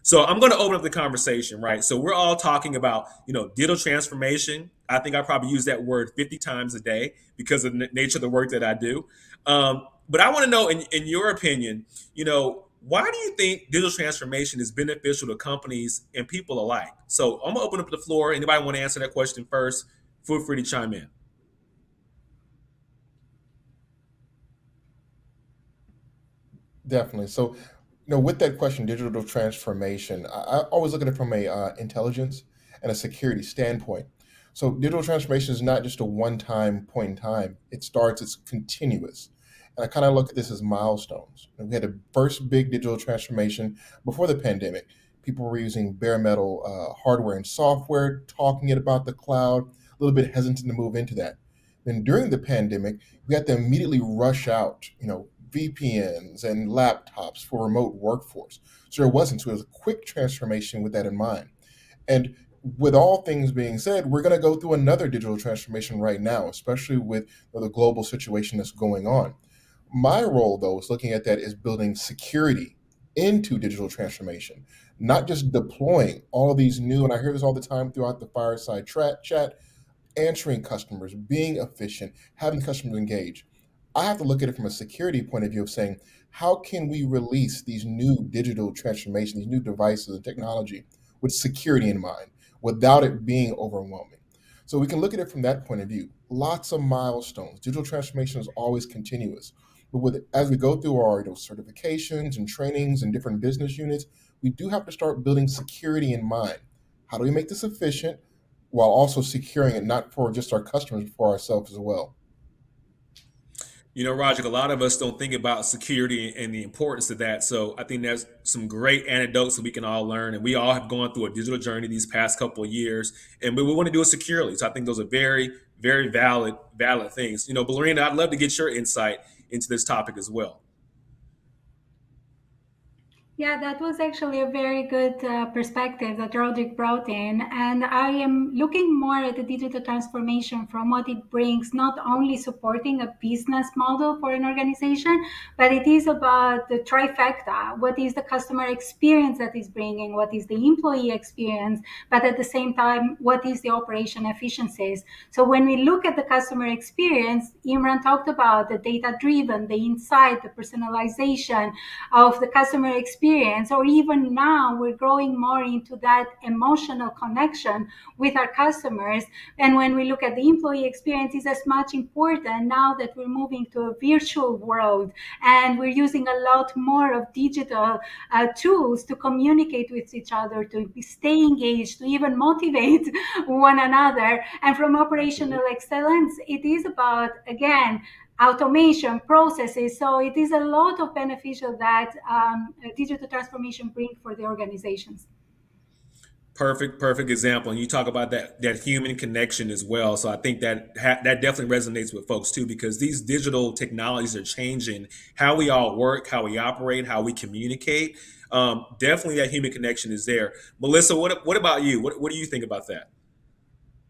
So I'm going to open up the conversation, right? So we're all talking about, digital transformation. I think I probably use that word 50 times a day because of the nature of the work that I do. But I want to know, in your opinion, why do you think digital transformation is beneficial to companies and people alike? So I'm going to open up the floor. Anybody want to answer that question first? Feel free to chime in. Definitely. So, with that question, digital transformation, I always look at it from a intelligence and a security standpoint. So, digital transformation is not just a one-time point in time. It's continuous. And I kind of look at this as milestones. And we had the first big digital transformation before the pandemic. People were using bare metal hardware and software, talking about the cloud, a little bit hesitant to move into that. Then during the pandemic, we had to immediately rush out, VPNs and laptops for remote workforce. So there wasn't. So it was a quick transformation with that in mind. And with all things being said, we're going to go through another digital transformation right now, especially with the global situation that's going on. My role, though, is looking at that is building security into digital transformation, not just deploying all of these new, and I hear this all the time throughout the fireside chat, answering customers, being efficient, having customers engage. I have to look at it from a security point of view of saying, how can we release these new digital transformations, these new devices and technology with security in mind without it being overwhelming? So we can look at it from that point of view. Lots of milestones. Digital transformation is always continuous. But as we go through our certifications and trainings and different business units, we do have to start building security in mind. How do we make this efficient while also securing it not for just our customers, but for ourselves as well? Roger, a lot of us don't think about security and the importance of that. So I think there's some great anecdotes that we can all learn. And we all have gone through a digital journey these past couple of years, and we want to do it securely. So I think those are very, very valid things. But Lorena, I'd love to get your insight into this topic as well. Yeah, that was actually a very good perspective that Roderick brought in. And I am looking more at the digital transformation from what it brings, not only supporting a business model for an organization, but it is about the trifecta. What is the customer experience that is bringing? What is the employee experience? But at the same time, what is the operation efficiencies? So when we look at the customer experience, Imran talked about the data driven, the insight, the personalization of the customer experience, or even now we're growing more into that emotional connection with our customers. And when we look at the employee experience, is as much important now that we're moving to a virtual world and we're using a lot more of digital tools to communicate with each other, to stay engaged, to even motivate one another. And from operational Absolutely. excellence, it is about, again, automation processes. So it is a lot of beneficial that digital transformation bring for the organizations. Perfect example. And you talk about that human connection as well. So I think that definitely resonates with folks too, because these digital technologies are changing how we all work, how we operate, how we communicate. Definitely, that human connection is there. Melissa, what about you? What do you think about that?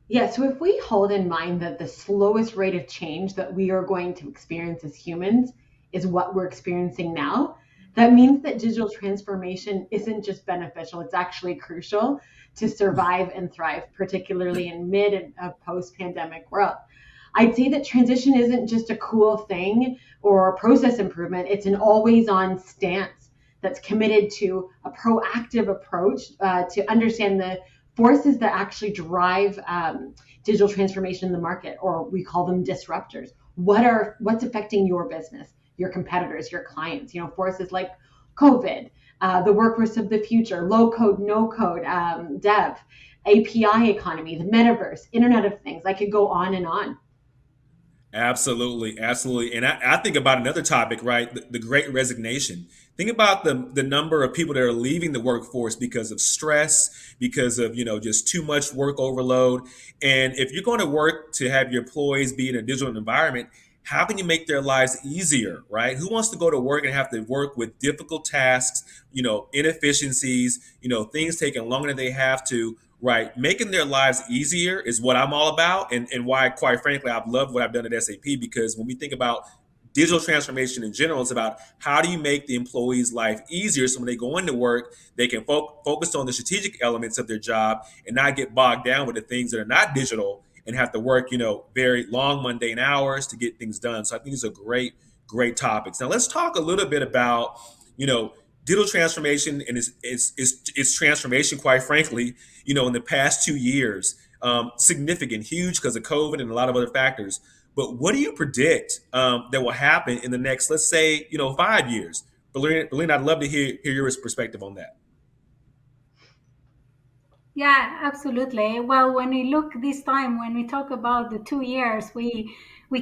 Yeah, so if we hold in mind that the slowest rate of change that we are going to experience as humans is what we're experiencing now, that means that digital transformation isn't just beneficial, it's actually crucial to survive and thrive, particularly in mid and post pandemic world. I'd say that transition isn't just a cool thing or a process improvement, it's an always on stance that's committed to a proactive approach to understand the forces that actually drive digital transformation in the market, or we call them disruptors. What's affecting your business, your competitors, your clients? Forces like COVID, the workforce of the future, low code, no code, dev, API economy, the metaverse, Internet of Things. I could go on and on. Absolutely. And I think about another topic, right? The great resignation. Think about the number of people that are leaving the workforce because of stress, because of, just too much work overload. And if you're going to work to have your employees be in a digital environment, how can you make their lives easier, right? Who wants to go to work and have to work with difficult tasks, inefficiencies, things taking longer than they have to, right? Making their lives easier is what I'm all about, and why, quite frankly, I've loved what I've done at SAP, because when we think about digital transformation in general, it's about how do you make the employee's life easier so when they go into work, they can focus on the strategic elements of their job and not get bogged down with the things that are not digital and have to work, very long, mundane hours to get things done. So I think these are great topics. Now let's talk a little bit about, you know, digital transformation and its transformation, quite frankly, in the past 2 years, significant, huge because of COVID and a lot of other factors. But what do you predict that will happen in the next, let's say, 5 years? Belinda, I'd love to hear your perspective on that. Yeah, absolutely. Well, when we look this time, when we talk about the 2 years, we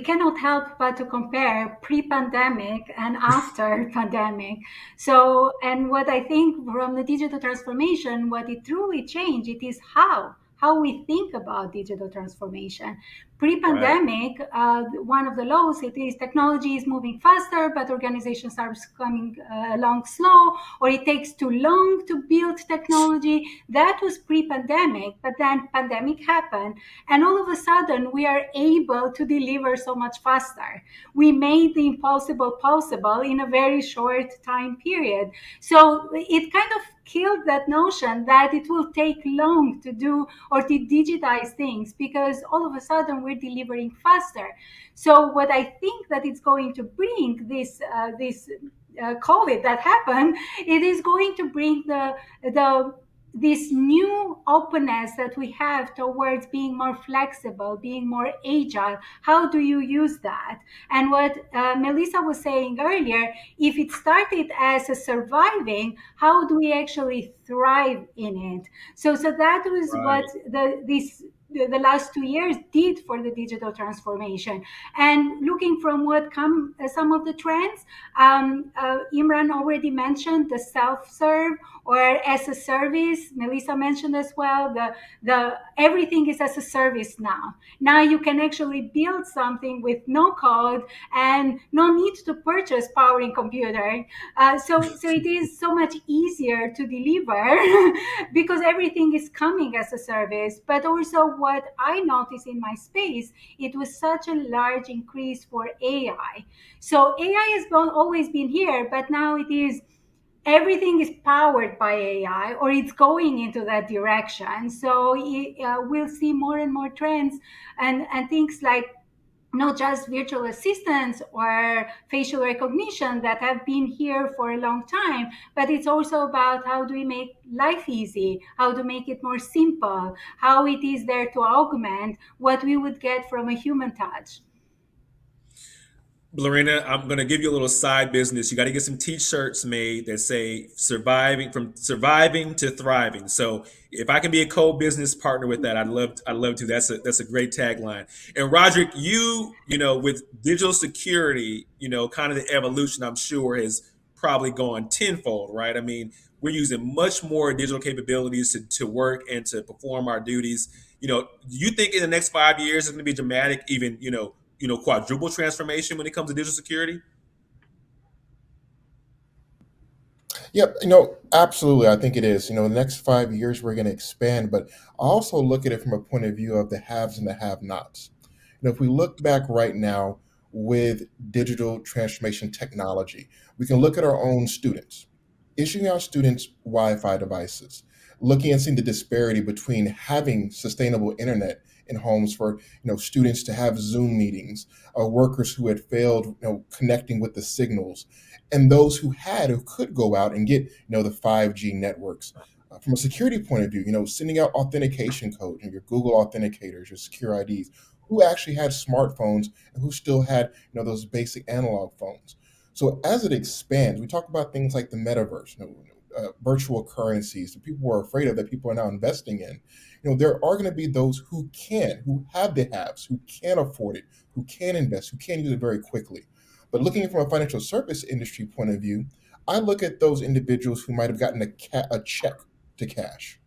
cannot help but to compare pre-pandemic and after pandemic. So, and what I think from the digital transformation, what it truly changed, it is how we think about digital transformation. Right. Pre-pandemic, one of the laws it is technology is moving faster, but organizations are coming along slow, or it takes too long to build technology. That was pre-pandemic, but then pandemic happened, and all of a sudden we are able to deliver so much faster. We made the impossible possible in a very short time period. So it kind of killed that notion that it will take long to do or to digitize things, because all of a sudden we're delivering faster. So what I think that it's going to bring, this COVID that happened, it is going to bring the this new openness that we have towards being more flexible, being more agile. How do you use that? And what Melissa was saying earlier, if it started as a surviving, how do we actually thrive in it? So that was what Right. this the last 2 years did for the digital transformation. And looking from what come some of the trends, Imran already mentioned the self-serve or as a service. Melissa mentioned as well the everything is as a service now. Now you can actually build something with no code and no need to purchase powering computer. So it is so much easier to deliver because everything is coming as a service. But also what I noticed in my space, it was such a large increase for AI. So AI has always been here, but now it is everything is powered by AI or it's going into that direction. So we'll see more and more trends and things like not just virtual assistants or facial recognition that have been here for a long time, but it's also about how do we make life easy, how to make it more simple, how it is there to augment what we would get from a human touch. Lorena, I'm going to give you a little side business. You got to get some t-shirts made that say surviving to thriving. So if I can be a co-business partner with that, I'd love to. That's a great tagline. And Roderick, with digital security, kind of the evolution, I'm sure has probably gone tenfold, right? I mean, we're using much more digital capabilities to work and to perform our duties. Do you think in the next 5 years it's going to be dramatic, even, quadruple transformation when it comes to digital security? Yep, absolutely. I think it is. The next 5 years we're going to expand, but I also look at it from a point of view of the haves and the have-nots. If we look back right now with digital transformation technology, we can look at our own students, issuing our students Wi-Fi devices, looking and seeing the disparity between having sustainable internet in homes for students to have Zoom meetings, workers who had failed connecting with the signals, and those who could go out and get the 5G networks. From a security point of view, sending out authentication code, your Google authenticators, your secure IDs, who actually had smartphones and who still had those basic analog phones. So as it expands, we talk about things like the metaverse, virtual currencies that people were afraid of, that people are now investing in. There are going to be those who have the haves, who can afford it, who can invest, who can use it very quickly. But looking from a financial service industry point of view, I look at those individuals who might have gotten a check to cash.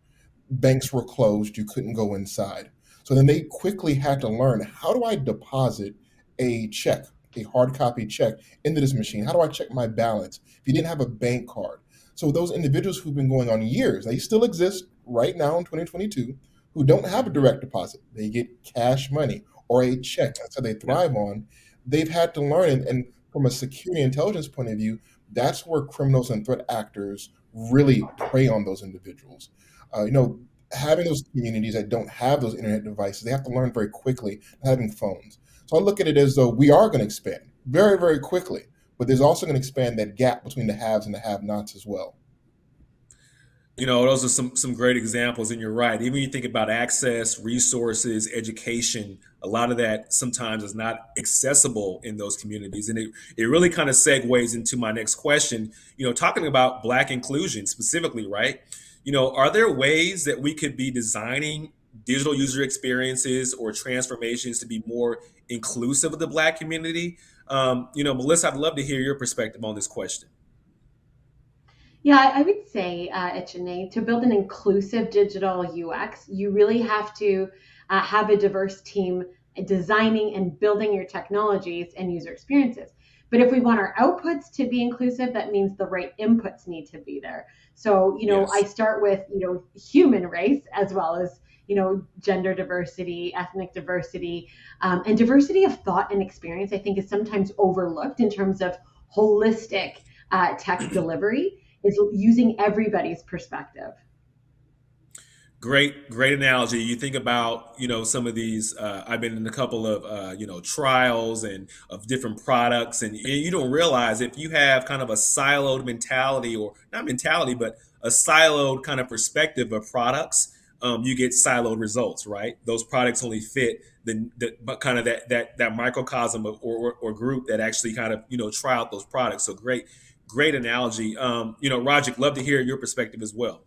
Banks were closed, you couldn't go inside. So then they quickly had to learn, how do I deposit a check, a hard copy check into this machine? How do I check my balance if you didn't have a bank card? So those individuals who've been going on years, they still exist right now in 2022, who don't have a direct deposit. They get cash money or a check. That's how they Yeah. thrive on. They've had to learn, and from a security intelligence point of view, that's where criminals and threat actors really prey on those individuals. Having those communities that don't have those internet devices, they have to learn very quickly having phones. So I look at it as though we are going to expand very, very quickly, but there's also going to expand that gap between the haves and the have-nots as well. Those are some great examples, and you're right. Even when you think about access, resources, education, a lot of that sometimes is not accessible in those communities. And it really kind of segues into my next question, talking about Black inclusion specifically, right? Are there ways that we could be designing digital user experiences or transformations to be more inclusive of the Black community? Melissa, I'd love to hear your perspective on this question. Yeah, I would say, Echene, to build an inclusive digital UX, you really have to have a diverse team designing and building your technologies and user experiences. But if we want our outputs to be inclusive, that means the right inputs need to be there. So, I Yes. start with, human race as well as, gender diversity, ethnic diversity, and diversity of thought and experience, I think is sometimes overlooked in terms of holistic tech delivery is using everybody's perspective. Great analogy. You think about, some of these. I've been in a couple of, trials and of different products, and you don't realize if you have kind of a siloed mentality, or not mentality, but a siloed kind of perspective of products, you get siloed results, right? Those products only fit but kind of that microcosm or group that actually kind of try out those products. So great analogy. Roger, love to hear your perspective as well.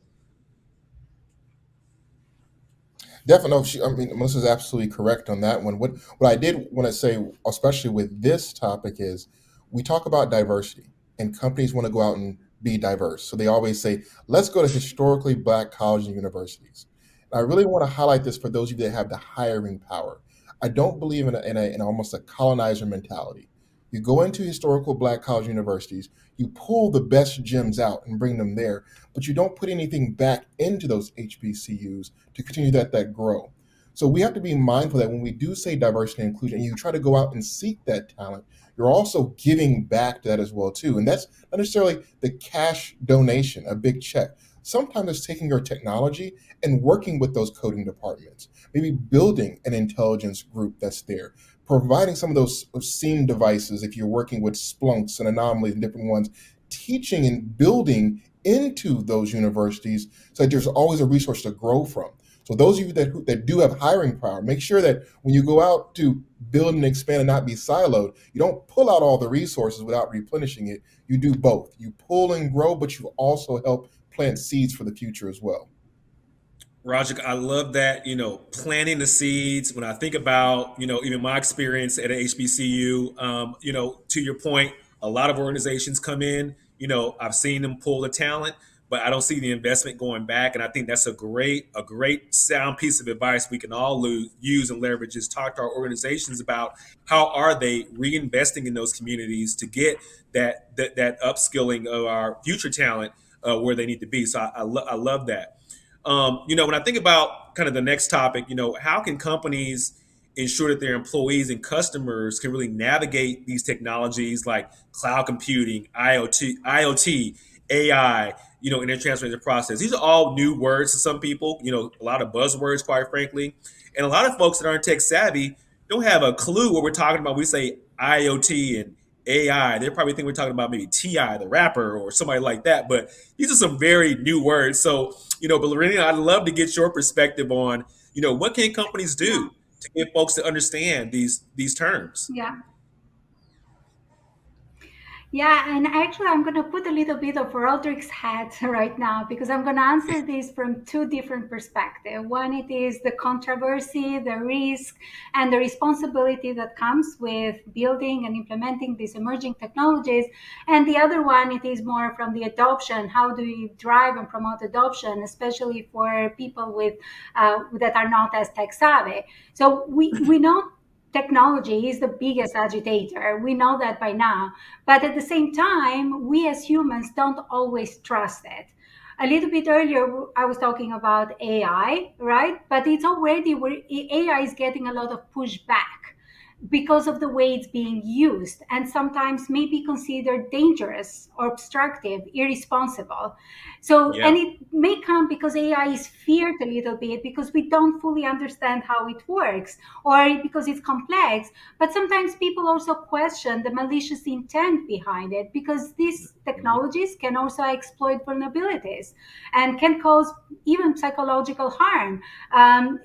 Definitely. No, I mean, Melissa's absolutely correct on that one. What I did want to say, especially with this topic, is we talk about diversity, and companies want to go out and be diverse. So they always say, "Let's go to historically black colleges and universities." And I really want to highlight this for those of you that have the hiring power. I don't believe in almost a colonizer mentality. You go into historical black college universities, you pull the best gems out and bring them there, but you don't put anything back into those HBCUs to continue that grow. So we have to be mindful that when we do say diversity and inclusion, and you try to go out and seek that talent, you're also giving back to that as well too. And that's not necessarily the cash donation, a big check. Sometimes it's taking your technology and working with those coding departments, maybe building an intelligence group that's there, providing some of those SEAM devices if you're working with Splunks and anomalies and different ones, teaching and building into those universities so that there's always a resource to grow from. So those of you that do have hiring power, make sure that when you go out to build and expand and not be siloed, you don't pull out all the resources without replenishing it. You do both. You pull and grow, but you also help plant seeds for the future as well. Roger, I love that, planting the seeds. When I think about, even my experience at a HBCU, to your point, a lot of organizations come in, I've seen them pull the talent, but I don't see the investment going back. And I think that's a great sound piece of advice we can all use and leverage is talk to our organizations about how are they reinvesting in those communities to get that upskilling of our future talent where they need to be. So I love that. When I think about kind of the next topic, how can companies ensure that their employees and customers can really navigate these technologies like cloud computing, IoT, AI, in their transformation process? These are all new words to some people, a lot of buzzwords, quite frankly. And a lot of folks that aren't tech savvy don't have a clue what we're talking about. We say IoT and AI. They probably think we're talking about maybe Ti, the rapper, or somebody like that. But these are some very new words. So, but Lorena, I'd love to get your perspective on, what can companies Yeah, do to get folks to understand these terms? yeah. Yeah, and actually, I'm going to put a little bit of Roderick's hat right now because I'm going to answer this from two different perspectives. One, it is the controversy, the risk, and the responsibility that comes with building and implementing these emerging technologies. And the other one, it is more from the adoption. How do we drive and promote adoption, especially for people with that are not as tech savvy? So we know technology is the biggest agitator. We know that by now. But at the same time, we as humans don't always trust it. A little bit earlier, I was talking about AI, right? But it's already where AI is getting a lot of pushback because of the way it's being used and sometimes may be considered dangerous or obstructive, irresponsible. So, and Yeah. it may come because AI is feared a little bit because we don't fully understand how it works or because it's complex. But sometimes people also question the malicious intent behind it because these Mhm. technologies can also exploit vulnerabilities and can cause even psychological harm.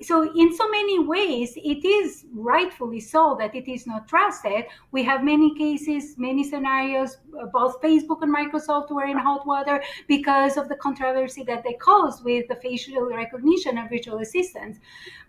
So, in so many ways, it is rightfully so that it is not trusted. We have many cases, many scenarios. Both Facebook and Microsoft were in hot water because of the controversy that they caused with the facial recognition and virtual assistants.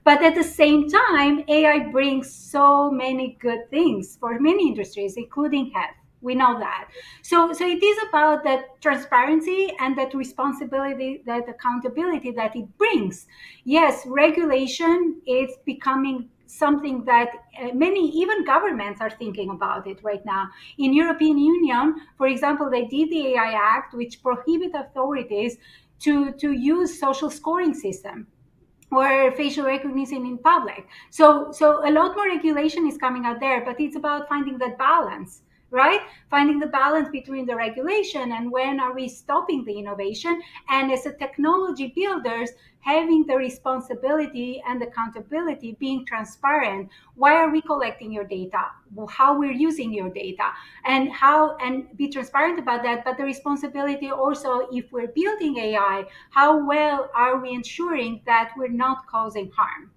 But at the same time, AI brings so many good things for many industries, including health. We know that. So it is about that transparency and that responsibility, that accountability that it brings. Yes, regulation is becoming something that many, even governments, are thinking about it right now. In European Union, for example, they did the AI Act, which prohibit authorities to use social scoring system or facial recognition in public. So a lot more regulation is coming out there, but it's about finding that balance, right? Finding the balance between the regulation and when are we stopping the innovation, and as a technology builders, having the responsibility and accountability, being transparent. Why are we collecting your data? How we're using your data, and how, and be transparent about that. But the responsibility also, if we're building AI, how well are we ensuring that we're not causing harm?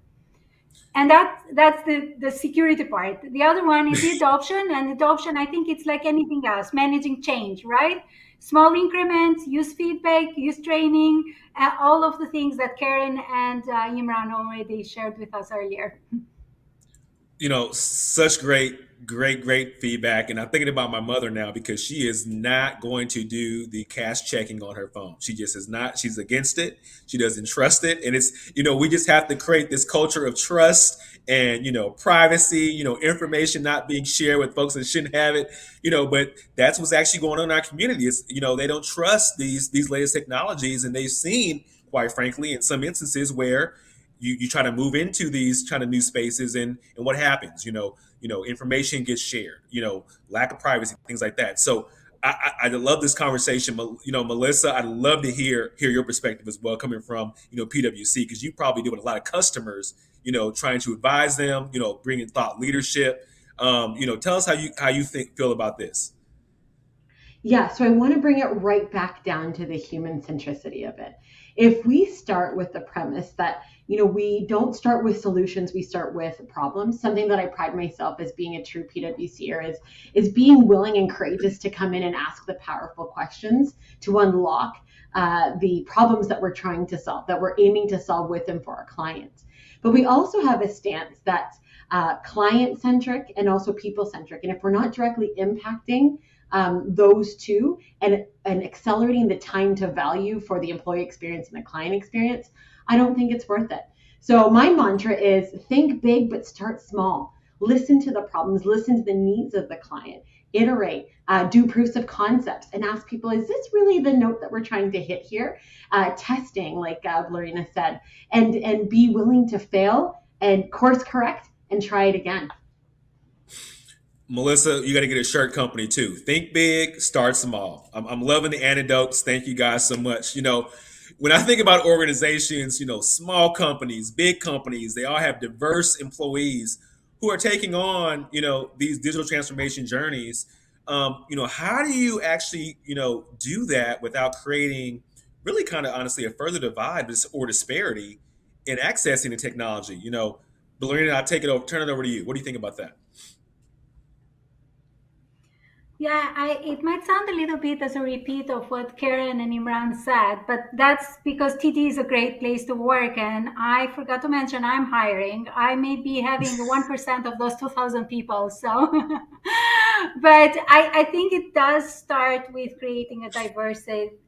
And that's the security part. The other one is the adoption. And adoption, I think it's like anything else, managing change, right? Small increments, use feedback, use training, all of the things that Karen and Imran already shared with us earlier. Such great feedback. And I'm thinking about my mother now because she is not going to do the cash checking on her phone. She just is not. She's against it. She doesn't trust it. And we just have to create this culture of trust and, privacy, information not being shared with folks that shouldn't have it, but that's what's actually going on in our community. Is, they don't trust these latest technologies, and they've seen, quite frankly, in some instances where you try to move into these kind of new spaces, and what happens, information gets shared, lack of privacy, things like that. So I love this conversation. Melissa, I'd love to hear your perspective as well, coming from, PwC, because you probably deal with a lot of customers, trying to advise them, bringing thought leadership. Tell us how you feel about this. Yeah, so I want to bring it right back down to the human centricity of it. If we start with the premise that, we don't start with solutions, we start with problems. Something that I pride myself as being a true PwCer is being willing and courageous to come in and ask the powerful questions to unlock the problems that we're trying to solve, that we're aiming to solve with and for our clients. But we also have a stance that's client centric and also people centric. And if we're not directly impacting those two, and accelerating the time to value for the employee experience and the client experience, I don't think it's worth it. So my mantra is think big, but start small. Listen to the problems, listen to the needs of the client, iterate, do proofs of concepts, and ask people, is this really the note that we're trying to hit here? Testing, like Lorena said, and be willing to fail and course correct and try it again. Melissa, you got to get a shirt company too. Think big, start small. I'm loving the anecdotes. Thank you guys so much. When I think about organizations, small companies, big companies, they all have diverse employees who are taking on, these digital transformation journeys. How do you actually, do that without creating really kind of honestly a further divide or disparity in accessing the technology? Belinda, I'll turn it over to you. What do you think about that? Yeah, it might sound a little bit as a repeat of what Karen and Imran said, but that's because TD is a great place to work. And I forgot to mention I'm hiring. I may be having 1% of those 2,000 people. So, but I think it does start with creating a diverse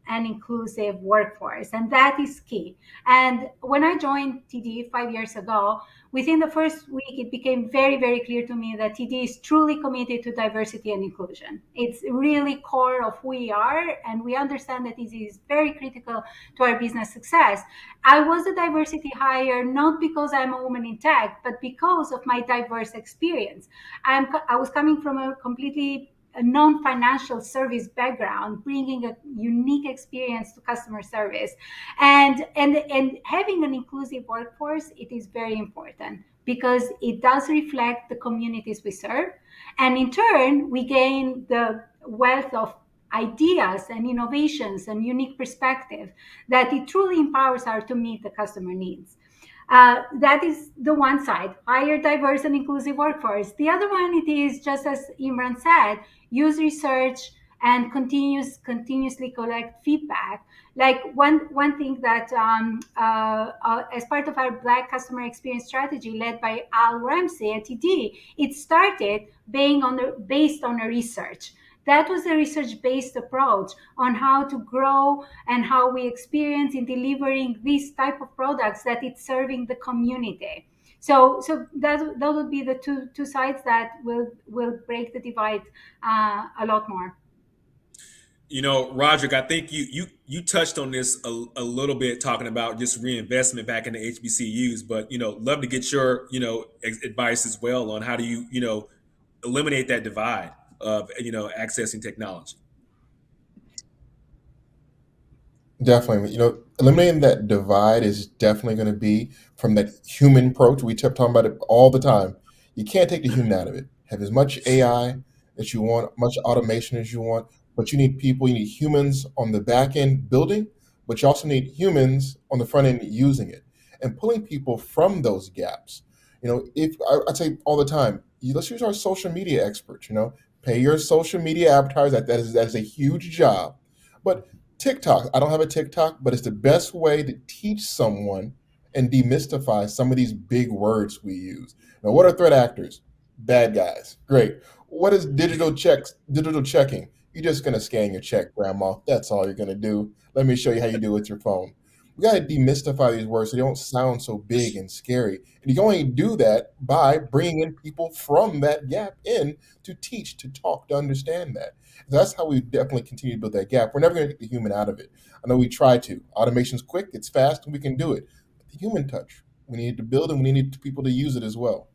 and inclusive workforce. And that is key. And when I joined TD 5 years ago, within the first week, it became very, very clear to me that TD is truly committed to diversity and inclusion. It's really core of who we are, and we understand that this is very critical to our business success. I was a diversity hire not because I'm a woman in tech, but because of my diverse experience. I was coming from a completely a non-financial service background, bringing a unique experience to customer service, and having an inclusive workforce. It is very important because it does reflect the communities we serve, and in turn we gain the wealth of ideas and innovations and unique perspective that it truly empowers us to meet the customer needs. That is the one side, hire diverse and inclusive workforce. The other one, it is just as Imran said, use research and continuously collect feedback. Like one thing that as part of our Black customer experience strategy led by Al Ramsey at TD, it started based on a research. That was a research-based approach on how to grow and how we experience in delivering these type of products that it's serving the community. So that would be the two sides that will break the divide a lot more. Roderick, I think you touched on this a little bit, talking about just reinvestment back in the HBCUs, but love to get your advice as well on how do you eliminate that divide of accessing technology. Definitely. Eliminating that divide is definitely going to be from that human approach. We kept talking about it all the time. You can't take the human out of it. Have as much AI as you want, much automation as you want, but you need people, you need humans on the back end building, but you also need humans on the front end using it and pulling people from those gaps. If I say all the time, let's use our social media experts, pay your social media advertisers. That is a huge job, But TikTok, I don't have a TikTok, but it's the best way to teach someone and demystify some of these big words we use. Now, what are threat actors? Bad guys. Great. What is digital checks? Digital checking. You're just gonna scan your check, grandma. That's all you're gonna do. Let me show you how you do it with your phone. We gotta demystify these words so they don't sound so big and scary. And you can only do that by bringing in people from that gap in to teach, to talk, to understand that. So that's how we definitely continue to build that gap. We're never going to get the human out of it. I know we try to. Automation's quick, it's fast, and we can do it. But the human touch, we need to build, and we need people to use it as well.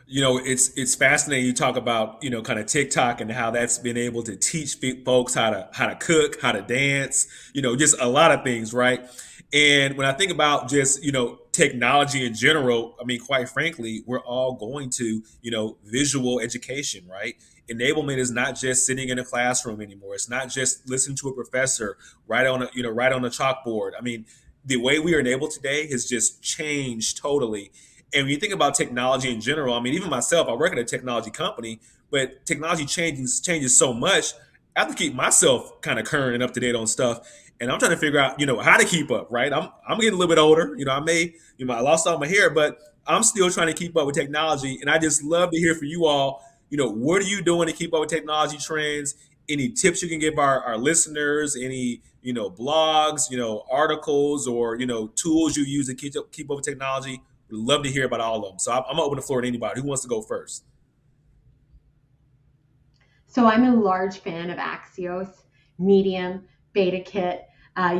It's fascinating. You talk about kind of TikTok and how that's been able to teach folks how to cook, how to dance, just a lot of things, right? And when I think about just technology in general, I mean, quite frankly, we're all going to visual education, right? Enablement is not just sitting in a classroom anymore. It's not just listening to a professor right on a chalkboard. I mean, the way we are enabled today has just changed totally. And when you think about technology in general, I mean, even myself, I work at a technology company, but technology changes so much. I have to keep myself kind of current and up to date on stuff. And I'm trying to figure out, how to keep up, right? I'm getting a little bit older. I lost all my hair, but I'm still trying to keep up with technology. And I just love to hear from you all, what are you doing to keep up with technology trends? Any tips you can give our listeners? Any, blogs, articles, or, tools you use to keep up with technology? We'd love to hear about all of them. So I'm gonna open the floor to anybody who wants to go first. So I'm a large fan of Axios, Medium, BetaKit,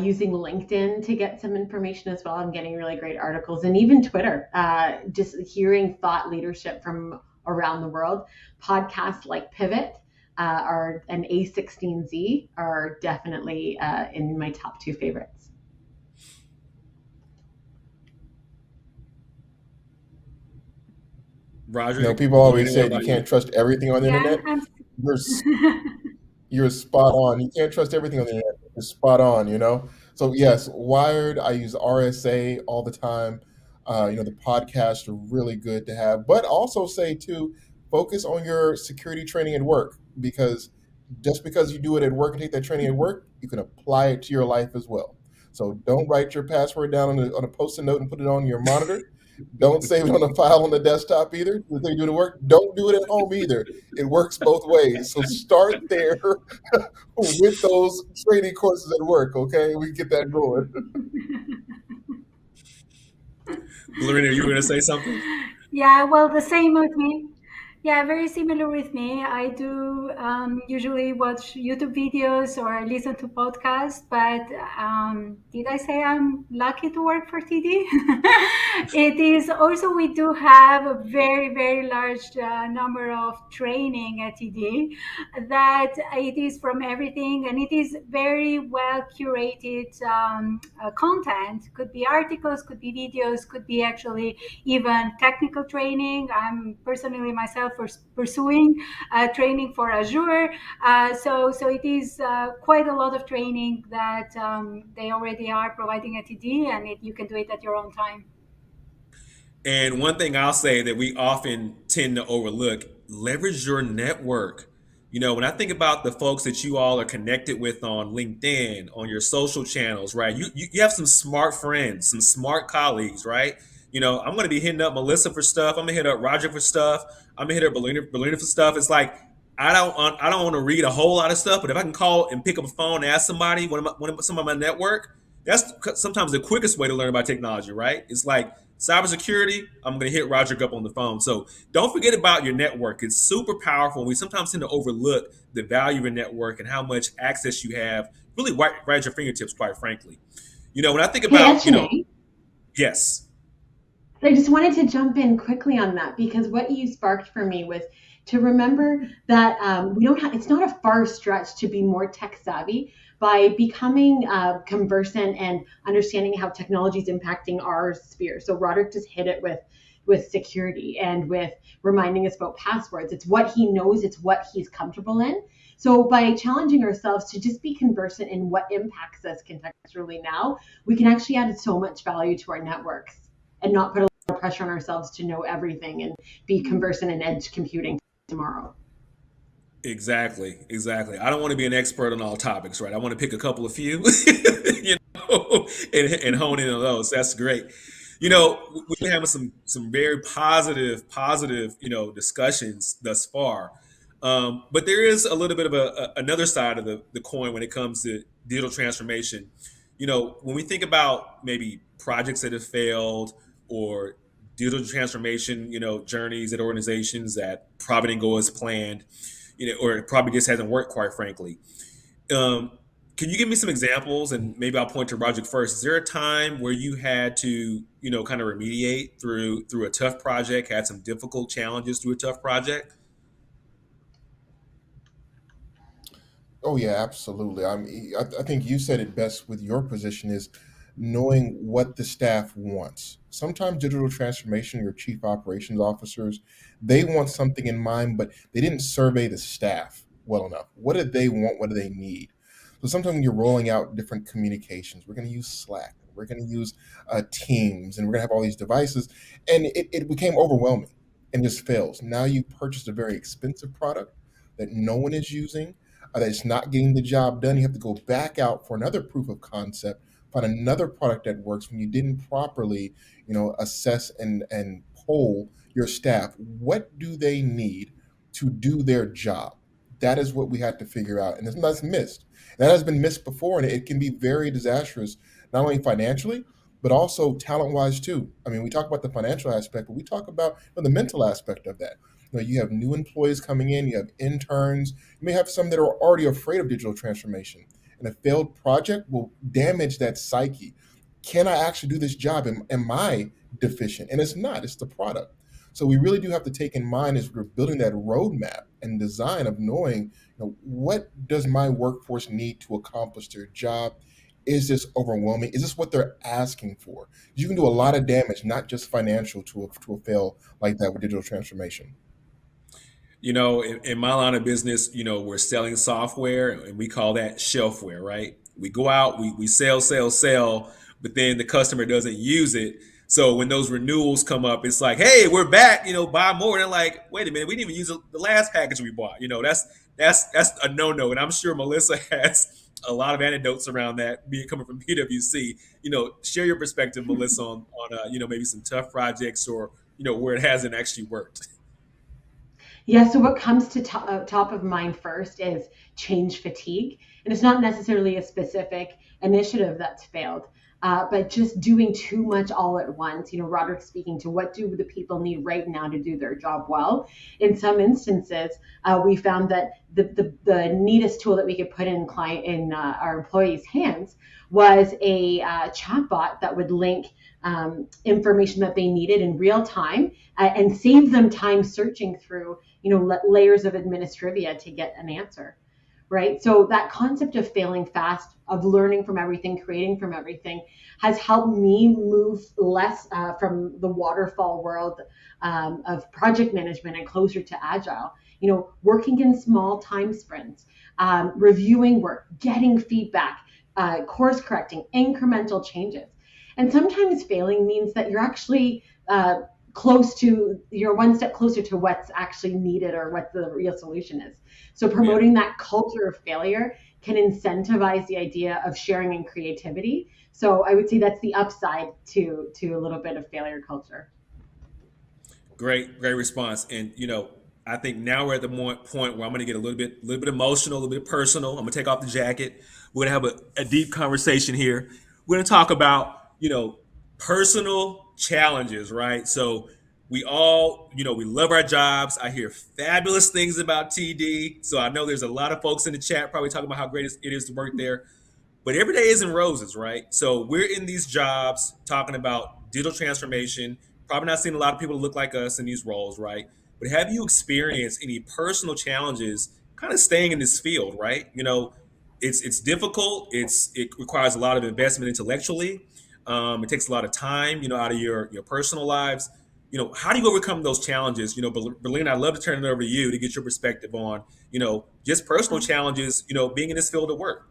using LinkedIn to get some information as well. I'm getting really great articles, and even Twitter, just hearing thought leadership from around the world. Podcasts like Pivot and A16Z are definitely in my top two favorites. Roger, People Belinda, always what say you about you? can't trust everything on the Yeah, internet. You're you're spot on. You can't trust everything on the internet. You're spot on. So yes, Wired, I use RSA all the time. The podcasts are really good to have, but also say too, focus on your security training at work, because just because you do it at work and take that training at work, you can apply it to your life as well. So don't write your password down on a post-it note and put it on your monitor. Don't save it on a file on the desktop either. The thing you do to work. Don't do it at home either. It works both ways. So start there with those training courses at work. Okay, we get that going. Belinda, you were gonna say something? yeah, well, the same with me. Yeah, very similar with me. I do usually watch YouTube videos or listen to podcasts, but did I say I'm lucky to work for TD? It is also, we do have a very, very large number of training at TD that it is from everything, and it is very well curated content. Could be articles, could be videos, could be actually even technical training. I'm personally myself pursuing training for Azure. So it is quite a lot of training that they already are providing at TD, and you can do it at your own time. And one thing I'll say that we often tend to overlook: leverage your network. When I think about the folks that you all are connected with on LinkedIn, on your social channels, right? You have some smart friends, some smart colleagues, right? I'm going to be hitting up Melissa for stuff. I'm going to hit up Roger for stuff. I'm going to hit up Belinda for stuff. It's like I don't want to read a whole lot of stuff, but if I can call and pick up a phone and ask somebody, some of my network, that's sometimes the quickest way to learn about technology, right? It's like cybersecurity. I'm going to hit Roger up on the phone. So don't forget about your network. It's super powerful. We sometimes tend to overlook the value of your network and how much access you have, really right at your fingertips, quite frankly. When I think Hey, about, Echene, yes. I just wanted to jump in quickly on that, because what you sparked for me was to remember that we don't have. It's not a far stretch to be more tech savvy by becoming conversant and understanding how technology is impacting our sphere. So Roderick just hit it with security and with reminding us about passwords. It's what he knows. It's what he's comfortable in. So by challenging ourselves to just be conversant in what impacts us contextually now, we can actually add so much value to our networks and not put a lot of pressure on ourselves to know everything and be conversant in edge computing tomorrow. Exactly, exactly. I don't want to be an expert on all topics, right? I want to pick a couple of few, and hone in on those. That's great. We've been having some very positive, discussions thus far. But there is a little bit of another side of the coin when it comes to digital transformation. When we think about maybe projects that have failed or digital transformation, journeys at organizations that probably didn't go as planned, or it probably just hasn't worked, quite frankly. Um, can you give me some examples, and maybe I'll point to Project first? Is there a time where you had to, kind of remediate through a tough project, had some difficult challenges through a tough project? Oh yeah, absolutely. I think you said it best with your position is knowing what the staff wants. Sometimes digital transformation, your chief operations officers, they want something in mind, but they didn't survey the staff well enough. What do they want? What do they need? So sometimes when you're rolling out different communications, we're going to use Slack, we're going to use Teams, and we're going to have all these devices, and it became overwhelming and just fails. Now you purchased a very expensive product that no one is using, that it's not getting the job done. You have to go back out for another proof of concept, find another product that works when you didn't properly, assess and poll your staff. What do they need to do their job? That is what we had to figure out, and that's missed. That has been missed before, and it can be very disastrous, not only financially but also talent-wise too. I mean, we talk about the financial aspect, but we talk about the mental aspect of that. You have new employees coming in, you have interns, you may have some that are already afraid of digital transformation, and a failed project will damage that psyche. Can I actually do this job? Am I deficient? And it's not, it's the product. So we really do have to take in mind as we're building that roadmap and design of knowing, what does my workforce need to accomplish their job? Is this overwhelming? Is this what they're asking for? You can do a lot of damage, not just financial, to a fail like that with digital transformation. In my line of business, we're selling software, and we call that shelfware, right? We go out, we sell, but then the customer doesn't use it. So when those renewals come up, it's like, hey, we're back, buy more. And they're like, wait a minute, we didn't even use the last package we bought. That's a no-no. And I'm sure Melissa has a lot of anecdotes around that, being coming from PwC. Share your perspective, Melissa, on maybe some tough projects, or where it hasn't actually worked. Yeah, so what comes to top of mind first is change fatigue. And it's not necessarily a specific initiative that's failed, but just doing too much all at once. Roderick speaking to what do the people need right now to do their job well. In some instances, we found that the neatest tool that we could put in our employees' hands was a chatbot that would link information that they needed in real time and save them time searching through layers of administrivia to get an answer, right? So that concept of failing fast, of learning from everything, creating from everything, has helped me move less from the waterfall world of project management and closer to agile. Working in small time sprints, reviewing work, getting feedback, course correcting, incremental changes. And sometimes failing means that you're actually you're one step closer to what's actually needed or what the real solution is. So Yeah. promoting that culture of failure can incentivize the idea of sharing and creativity. So I would say that's the upside to a little bit of failure culture. Great response. And I think now we're at the point where I'm going to get a little bit emotional, a little bit personal. I'm going to take off the jacket. We're going to have a deep conversation here. We're going to talk about personal challenges, right? So we all, we love our jobs. I hear fabulous things about TD. So I know there's a lot of folks in the chat probably talking about how great it is to work there. But every day isn't roses, right? So we're in these jobs talking about digital transformation. Probably not seeing a lot of people that look like us in these roles, right? But have you experienced any personal challenges kind of staying in this field, right? It's difficult. It requires a lot of investment intellectually. It takes a lot of time, out of your personal lives. How do you overcome those challenges? Berlin, I'd love to turn it over to you to get your perspective on, just personal challenges, being in this field of work.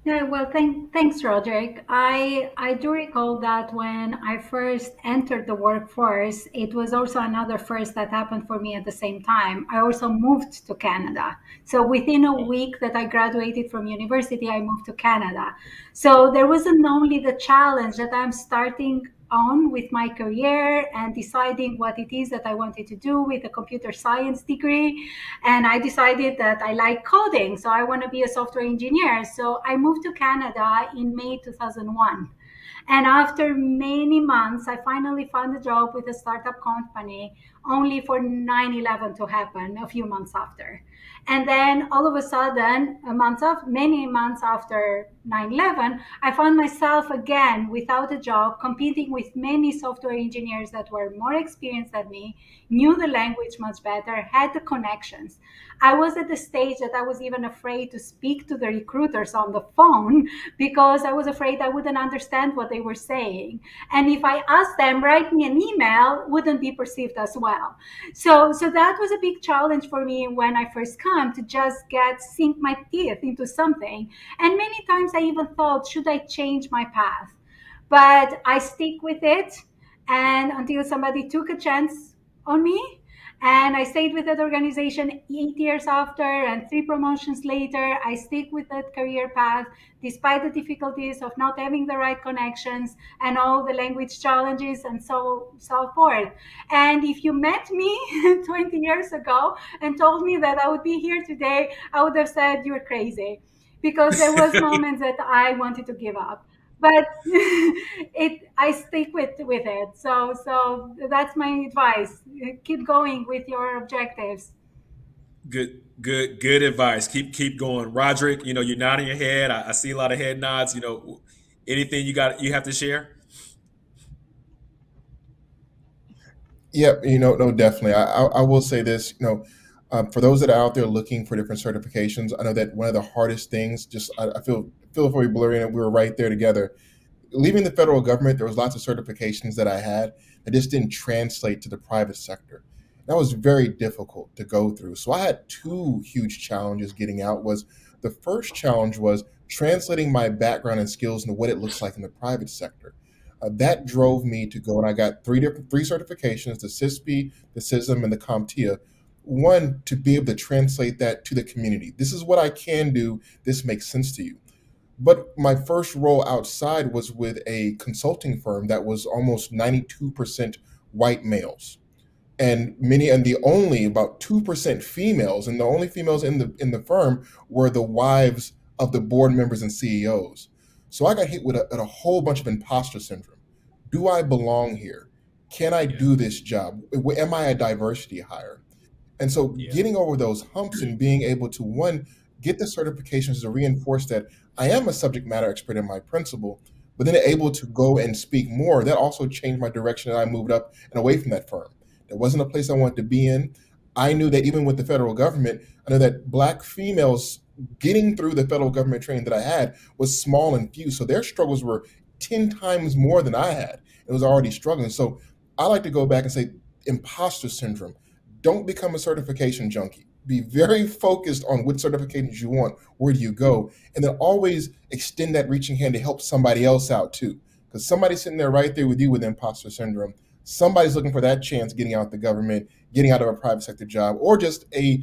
Yeah, well, thanks, Roderick. I do recall that when I first entered the workforce, it was also another first that happened for me at the same time. I also moved to Canada. So within a week that I graduated from university, I moved to Canada. So there wasn't only the challenge that I'm starting on with my career and deciding what it is that I wanted to do with a computer science degree, and I decided that I like coding, so I want to be a software engineer. So I moved to Canada in May 2001. And after many months, I finally found a job with a startup company, only for 9/11 to happen a few months after. And then all of a sudden, many months after 9/11, I found myself again without a job, competing with many software engineers that were more experienced than me, knew the language much better, had the connections. I was at the stage that I was even afraid to speak to the recruiters on the phone because I was afraid I wouldn't understand what they were saying. And if I asked them, write me an email, wouldn't be perceived as well. So that was a big challenge for me when I first come to just get sink my teeth into something. And many times I even thought, should I change my path? But I stick with it, and until somebody took a chance on me, and I stayed with that organization 8 years after, and three promotions later, I stick with that career path despite the difficulties of not having the right connections and all the language challenges and so forth. And if you met me 20 years ago and told me that I would be here today, I would have said you're crazy, because there was moments that I wanted to give up, but it I stick with it. So that's my advice. Keep going with your objectives. Good advice. Keep going, Roderick. You're nodding your head. I see a lot of head nods. Anything you have to share? Yep, no, definitely. I will say this, for those that are out there looking for different certifications, I know that one of the hardest things, just I feel very blurry, and we were right there together. Leaving the federal government, there was lots of certifications that I had that just didn't translate to the private sector. That was very difficult to go through. So I had two huge challenges getting out. Was the first challenge was translating my background and skills into what it looks like in the private sector. That drove me to go, and I got three certifications: the CISP, the CISM, and the CompTIA. One, to be able to translate that to the community. This is what I can do. This makes sense to you. But my first role outside was with a consulting firm that was almost 92% white males, and the only about 2% females, and the only females in the firm were the wives of the board members and CEOs. So I got hit with a whole bunch of imposter syndrome. Do I belong here? Can I Yeah, do this job? Am I a diversity hire? And so yeah, getting over those humps and being able to, one, get the certifications to reinforce that I am a subject matter expert in my principle, but then able to go and speak more, that also changed my direction, and I moved up and away from that firm. That wasn't a place I wanted to be in. I knew that even with the federal government, I know that black females getting through the federal government training that I had was small and few. So their struggles were 10 times more than I had. It was already struggling. So I like to go back and say imposter syndrome. Don't become a certification junkie. Be very focused on what certifications you want. Where do you go? And then always extend that reaching hand to help somebody else out too. Because somebody's sitting there right there with you with imposter syndrome. Somebody's looking for that chance, getting out the government, getting out of a private sector job, or just the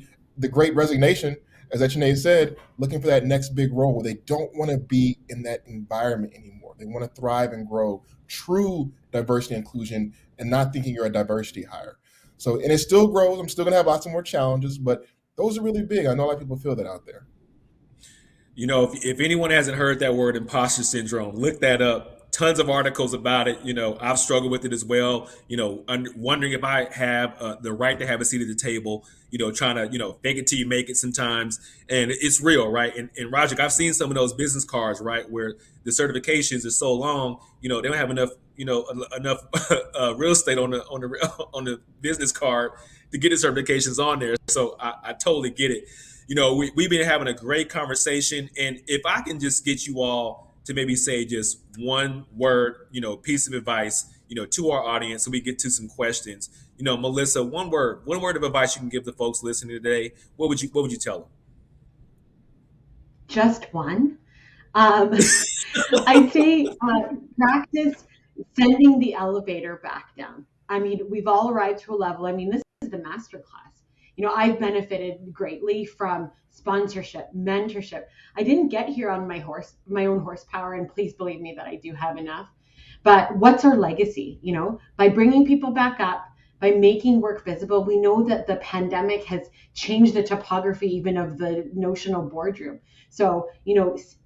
great resignation, as Echene said, looking for that next big role where they don't want to be in that environment anymore. They want to thrive and grow. True diversity and inclusion, and not thinking you're a diversity hire. So, and it still grows. I'm still going to have lots of more challenges, but those are really big. I know a lot of people feel that out there. if anyone hasn't heard that word imposter syndrome, look that up. Tons of articles about it. I've struggled with it as well. Wondering if I have the right to have a seat at the table. Trying to fake it till you make it sometimes, and it's real, right? And Roger, I've seen some of those business cards, right, where the certifications are so long. They don't have enough, enough real estate on the business card to get the certifications on there. So I totally get it. We've been having a great conversation. And if I can just get you all to maybe say just one word, piece of advice, to our audience so we get to some questions. Melissa, one word of advice you can give the folks listening today. What would you tell them? Just one. I'd say practice sending the elevator back down. I mean, we've all arrived to a level. I mean, this is the master class. I've benefited greatly from sponsorship, mentorship. I didn't get here on my own horsepower, and please believe me that I do have enough. But what's our legacy? By bringing people back up, by making work visible, we know that the pandemic has changed the topography even of the notional boardroom. So,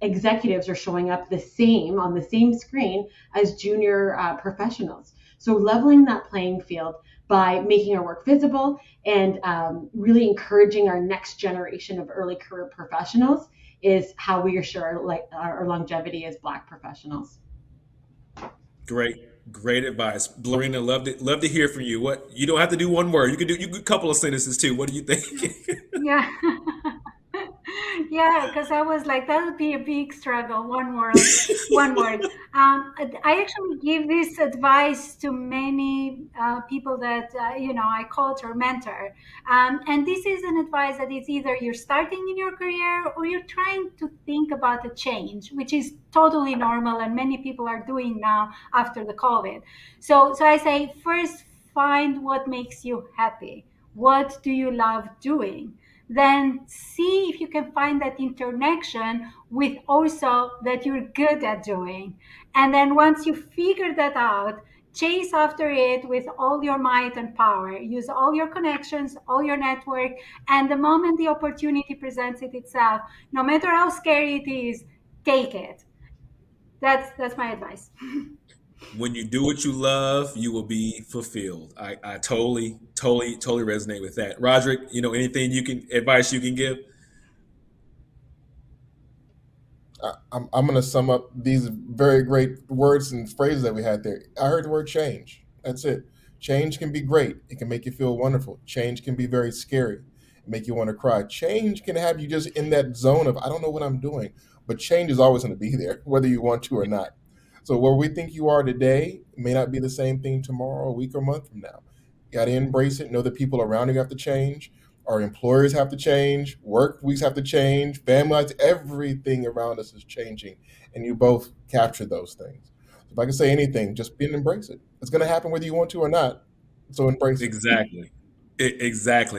executives are showing up the same on the same screen as junior professionals. So, leveling that playing field by making our work visible and really encouraging our next generation of early career professionals is how we assure our longevity as Black professionals. Great advice, Lorena. Love to hear from you. What you don't have to do one word. You could couple of sentences too. What do you think? Yeah. Yeah, because I was like, that would be a big struggle. One word, one word. I actually give this advice to many people that I coach or mentor, and this is an advice that is either you're starting in your career or you're trying to think about a change, which is totally normal, and many people are doing now after the COVID. So I say first, find what makes you happy. What do you love doing? Then see if you can find that interconnection with also that you're good at doing. And then once you figure that out, chase after it with all your might and power. Use all your connections, all your network, and the moment the opportunity presents itself, no matter how scary it is, take it. That's my advice. When you do what you love, you will be fulfilled. I totally resonate with that. Roderick, anything you can advice you can give? I'm going to sum up these very great words and phrases that we had there. I heard the word change. That's it. Change can be great. It can make you feel wonderful. Change can be very scary, make you want to cry. Change can have you just in that zone of, I don't know what I'm doing, but change is always going to be there, whether you want to or not. So where we think you are today may not be the same thing tomorrow, a week, or month from now. You got to embrace it. Know that people around you have to change. Our employers have to change. Work weeks have to change. Family lives, everything around us is changing, and you both capture those things. So if I can say anything, just be and embrace it. It's going to happen whether you want to or not. So embrace it. Exactly.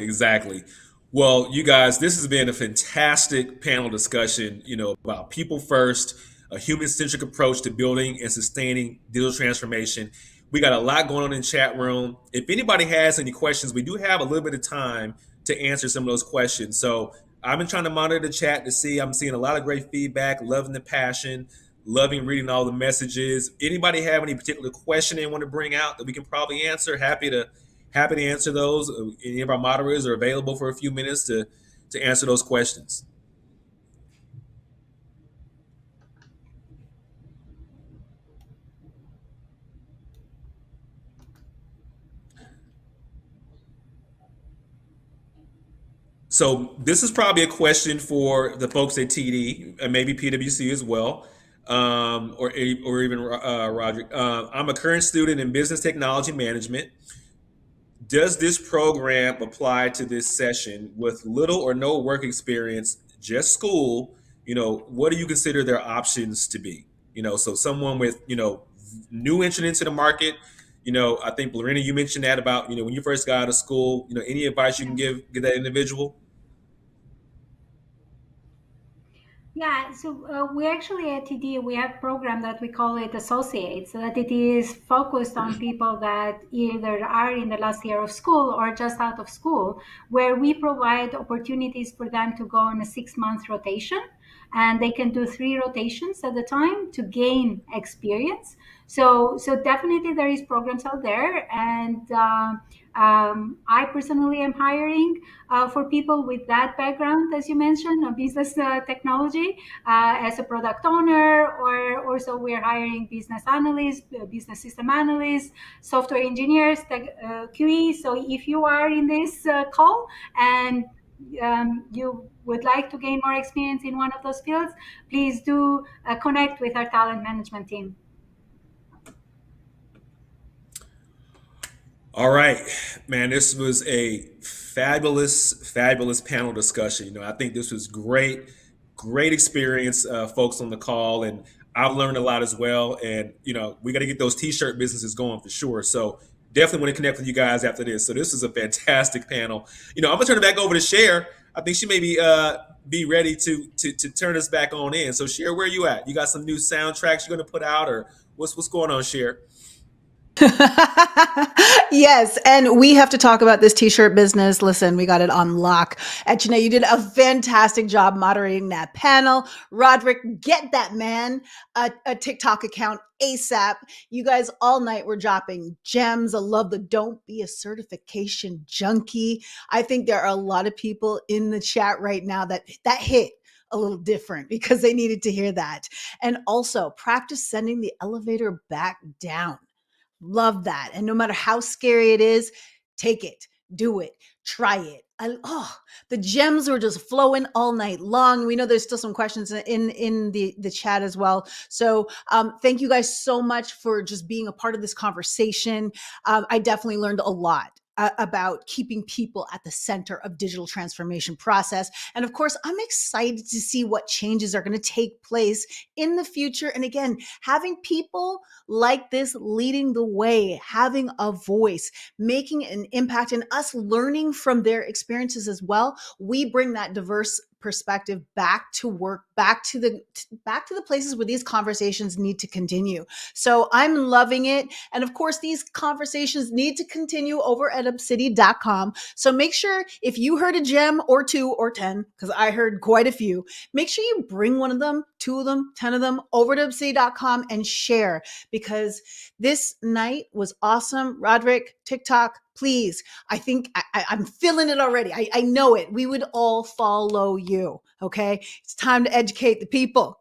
Exactly. Well, you guys, this has been a fantastic panel discussion, about people first, a human-centric approach to building and sustaining digital transformation. We got a lot going on in the chat room. If anybody has any questions, we do have a little bit of time to answer some of those questions. So I've been trying to monitor the chat to see. I'm seeing a lot of great feedback, loving the passion, loving reading all the messages. Anybody have any particular question they want to bring out that we can probably answer? Happy to answer those. Any of our moderators are available for a few minutes to answer those questions. So this is probably a question for the folks at TD and maybe PwC as well, or even Roderick. I'm a current student in business technology management. Does this program apply to this session with little or no work experience, just school? What do you consider their options to be? So someone with, new entrant into the market. I think Lorena, you mentioned that about, when you first got out of school, any advice you can give that individual? Yeah, so we actually at TD we have a program that we call it Associate, so that it is focused on people that either are in the last year of school or just out of school, where we provide opportunities for them to go on a 6 month rotation, and they can do 3 rotations at a time to gain experience. So definitely there is programs out there, and I personally am hiring for people with that background, as you mentioned, business technology, as a product owner, or also we're hiring business analysts, business system analysts, software engineers, QE. So if you are in this call and you would like to gain more experience in one of those fields, please do connect with our talent management team. All right, man, this was a fabulous panel discussion. I think this was great. great experience, folks on the call, and I've learned a lot as well. And we got to get those t-shirt businesses going for sure. So definitely want to connect with you guys after this. So this is a fantastic panel. I'm gonna turn it back over to Cher. I think she may be ready to turn us back on in. So Cher, where are you at? You got some new soundtracks you're gonna put out, or what's going on, Cher? Yes, and we have to talk about this t-shirt business. Listen, we got it on lock. And Janae, you did a fantastic job moderating that panel. Roderick, get that man a TikTok account ASAP. You guys all night were dropping gems. I love the don't be a certification junkie. I think there are a lot of people in the chat right now that hit a little different because they needed to hear that. And also practice sending the elevator back down. Love that. And no matter how scary it is, take it, do it, try it. The gems were just flowing all night long. We know there's still some questions in the chat as well. So thank you guys so much for just being a part of this conversation. I definitely learned a lot about keeping people at the center of digital transformation process. And of course, I'm excited to see what changes are going to take place in the future. And again, having people like this leading the way, having a voice, making an impact, and us learning from their experiences as well, we bring that diverse perspective back to work, back to the places where these conversations need to continue. So I'm loving it. And of course, these conversations need to continue over at obsidian.com. So make sure if you heard a gem or 2 or 10, because I heard quite a few, make sure you bring one of them, 2 of them, 10 of them over to obsidian.com and share, because this night was awesome. Roderick, TikTok, please. I think I'm feeling it already. I know it. We would all follow you. Okay. It's time to educate the people.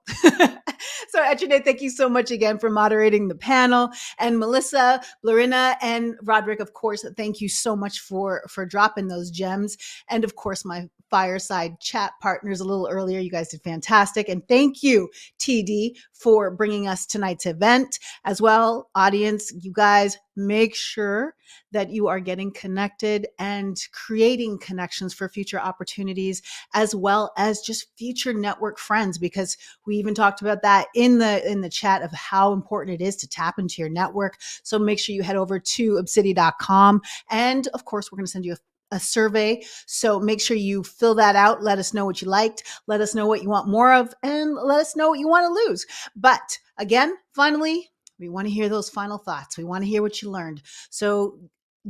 So, Echene, thank you so much again for moderating the panel. And Melissa, Lorena, and Roderick, of course, thank you so much for dropping those gems. And of course, my fireside chat partners a little earlier. You guys did fantastic. And thank you, TD, for bringing us tonight's event as well. Audience, you guys make sure that you are getting connected and creating connections for future opportunities, as well as just future network friends, because we even talked about that in the chat of how important it is to tap into your network. So make sure you head over to obsidian.com. And of course, we're going to send you a survey. So make sure you fill that out. Let us know what you liked. Let us know what you want more of, and let us know what you want to lose. But again, finally, we want to hear those final thoughts. We want to hear what you learned. So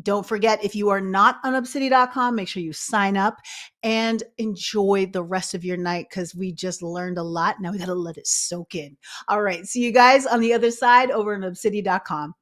don't forget, if you are not on obsidian.com, make sure you sign up and enjoy the rest of your night, because we just learned a lot. Now we got to let it soak in. All right. See you guys on the other side over on obsidian.com.